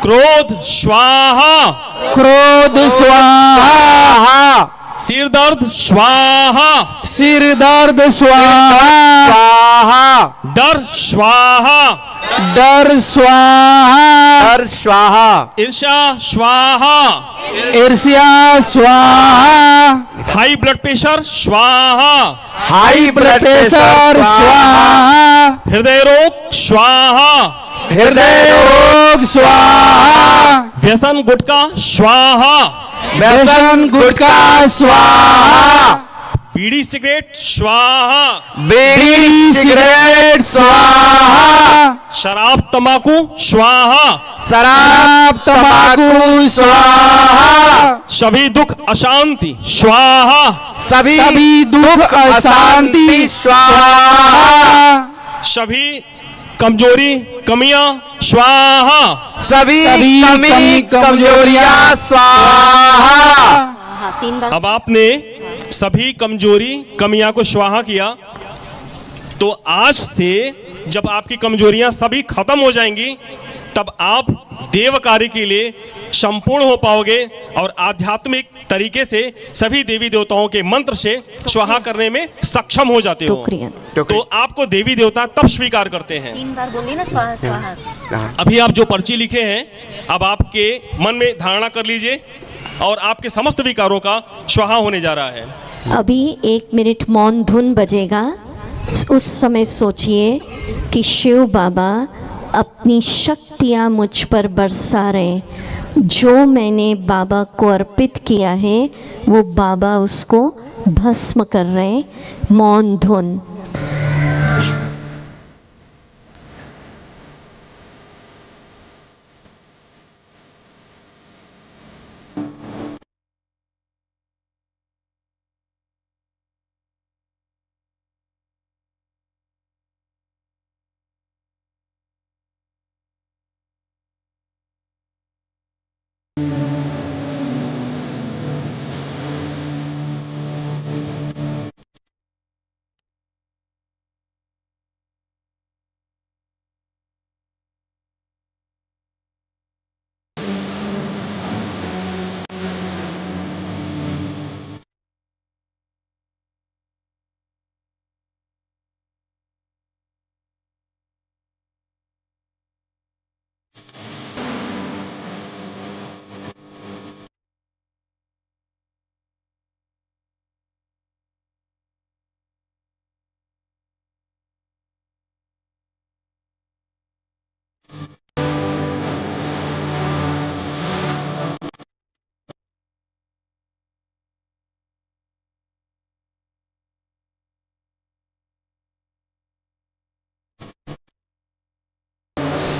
क्रोध स्वाहा। क्रोध स्वाहा। सिर दर्द स्वाहा। सिर दर्द स्वाहा। डर स्वाहा। डर स्वाहा। डर स्वाहा। ईर्ष्या स्वाहा। ईर्ष्या स्वाहा। हाई ब्लड प्रेशर स्वाहा। हाई ब्लड प्रेशर स्वाहा। हृदय रोग स्वाहा। हृदय रोग स्वाहा। व्यसन गुटखा स्वाहा। व्यसन गुटखा स्वाहा। बीड़ी सिगरेट स्वाहा। बीड़ी सिगरेट स्वाहा। शराब तंबाकू स्वाहा, शराब तंबाकू स्वाहा, सभी दुख अशांति स्वाहा, सभी दुख अशांति स्वाहा, सभी कमजोरी कमियां स्वाहा, सभी कमी कमजोरियां स्वाहा। अब आपने सभी कमजोरी कमियां को स्वाहा किया, तो आज से जब आपकी कमजोरियां सभी खत्म हो जाएंगी, तब आप देव कार्य के लिए संपूर्ण हो पाओगे और आध्यात्मिक तरीके से सभी देवी देवताओं के मंत्र से स्वाहा करने में सक्षम हो जाते हो। तो आपको देवी देवता तब स्वीकार करते हैं। 3 बार बोलिए ना स्वाहा स्वाहा। अभी आप जो पर्ची लिखे हैं, अब आपके मन में धारणा कर लीजिए और आपके समस्त विकारों का स्वाहा होने जा रहा है। अभी 1 मिनट मौन धुन बजेगा। उस समय सोचिए कि शिव बाबा अपनी शक्तियाँ मुझ पर बरसा रहे, जो मैंने बाबा को अर्पित किया है वो बाबा उसको भस्म कर रहे। मौन धुन।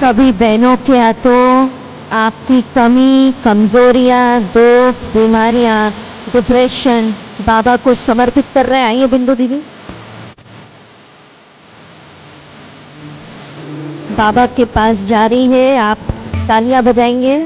सभी बहनों के हाथों आपकी कमी कमजोरियाँ, दुख, बीमारियाँ, डिप्रेशन बाबा को समर्पित कर रहे हैं। आइए बिंदु दीदी। बाबा के पास जा रही है, आप तालियां बजाएंगे।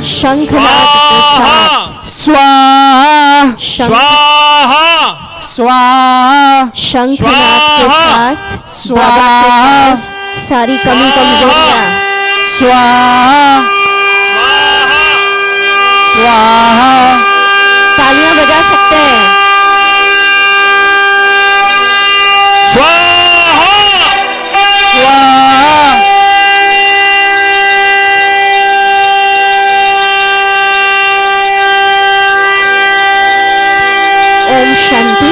शंखनाद के साथ स्वाहा स्वाहा, शंखनाद के साथ स्वाहा, सारी कमी कमजोरियां स्वाहा स्वाहा। तालियां बजा सकते हैं। ओम शांति।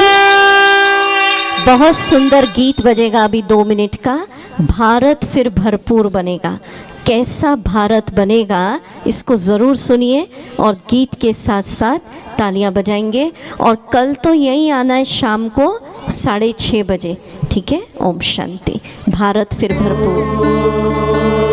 बहुत सुंदर गीत बजेगा अभी 2 मिनट का। भारत फिर भरपूर बनेगा। कैसा भारत बनेगा इसको ज़रूर सुनिए और गीत के साथ साथ तालियां बजाएंगे। और कल तो यहीं आना है शाम को 6:30 बजे, ठीक है। ओम शांति। भारत फिर भरपूर।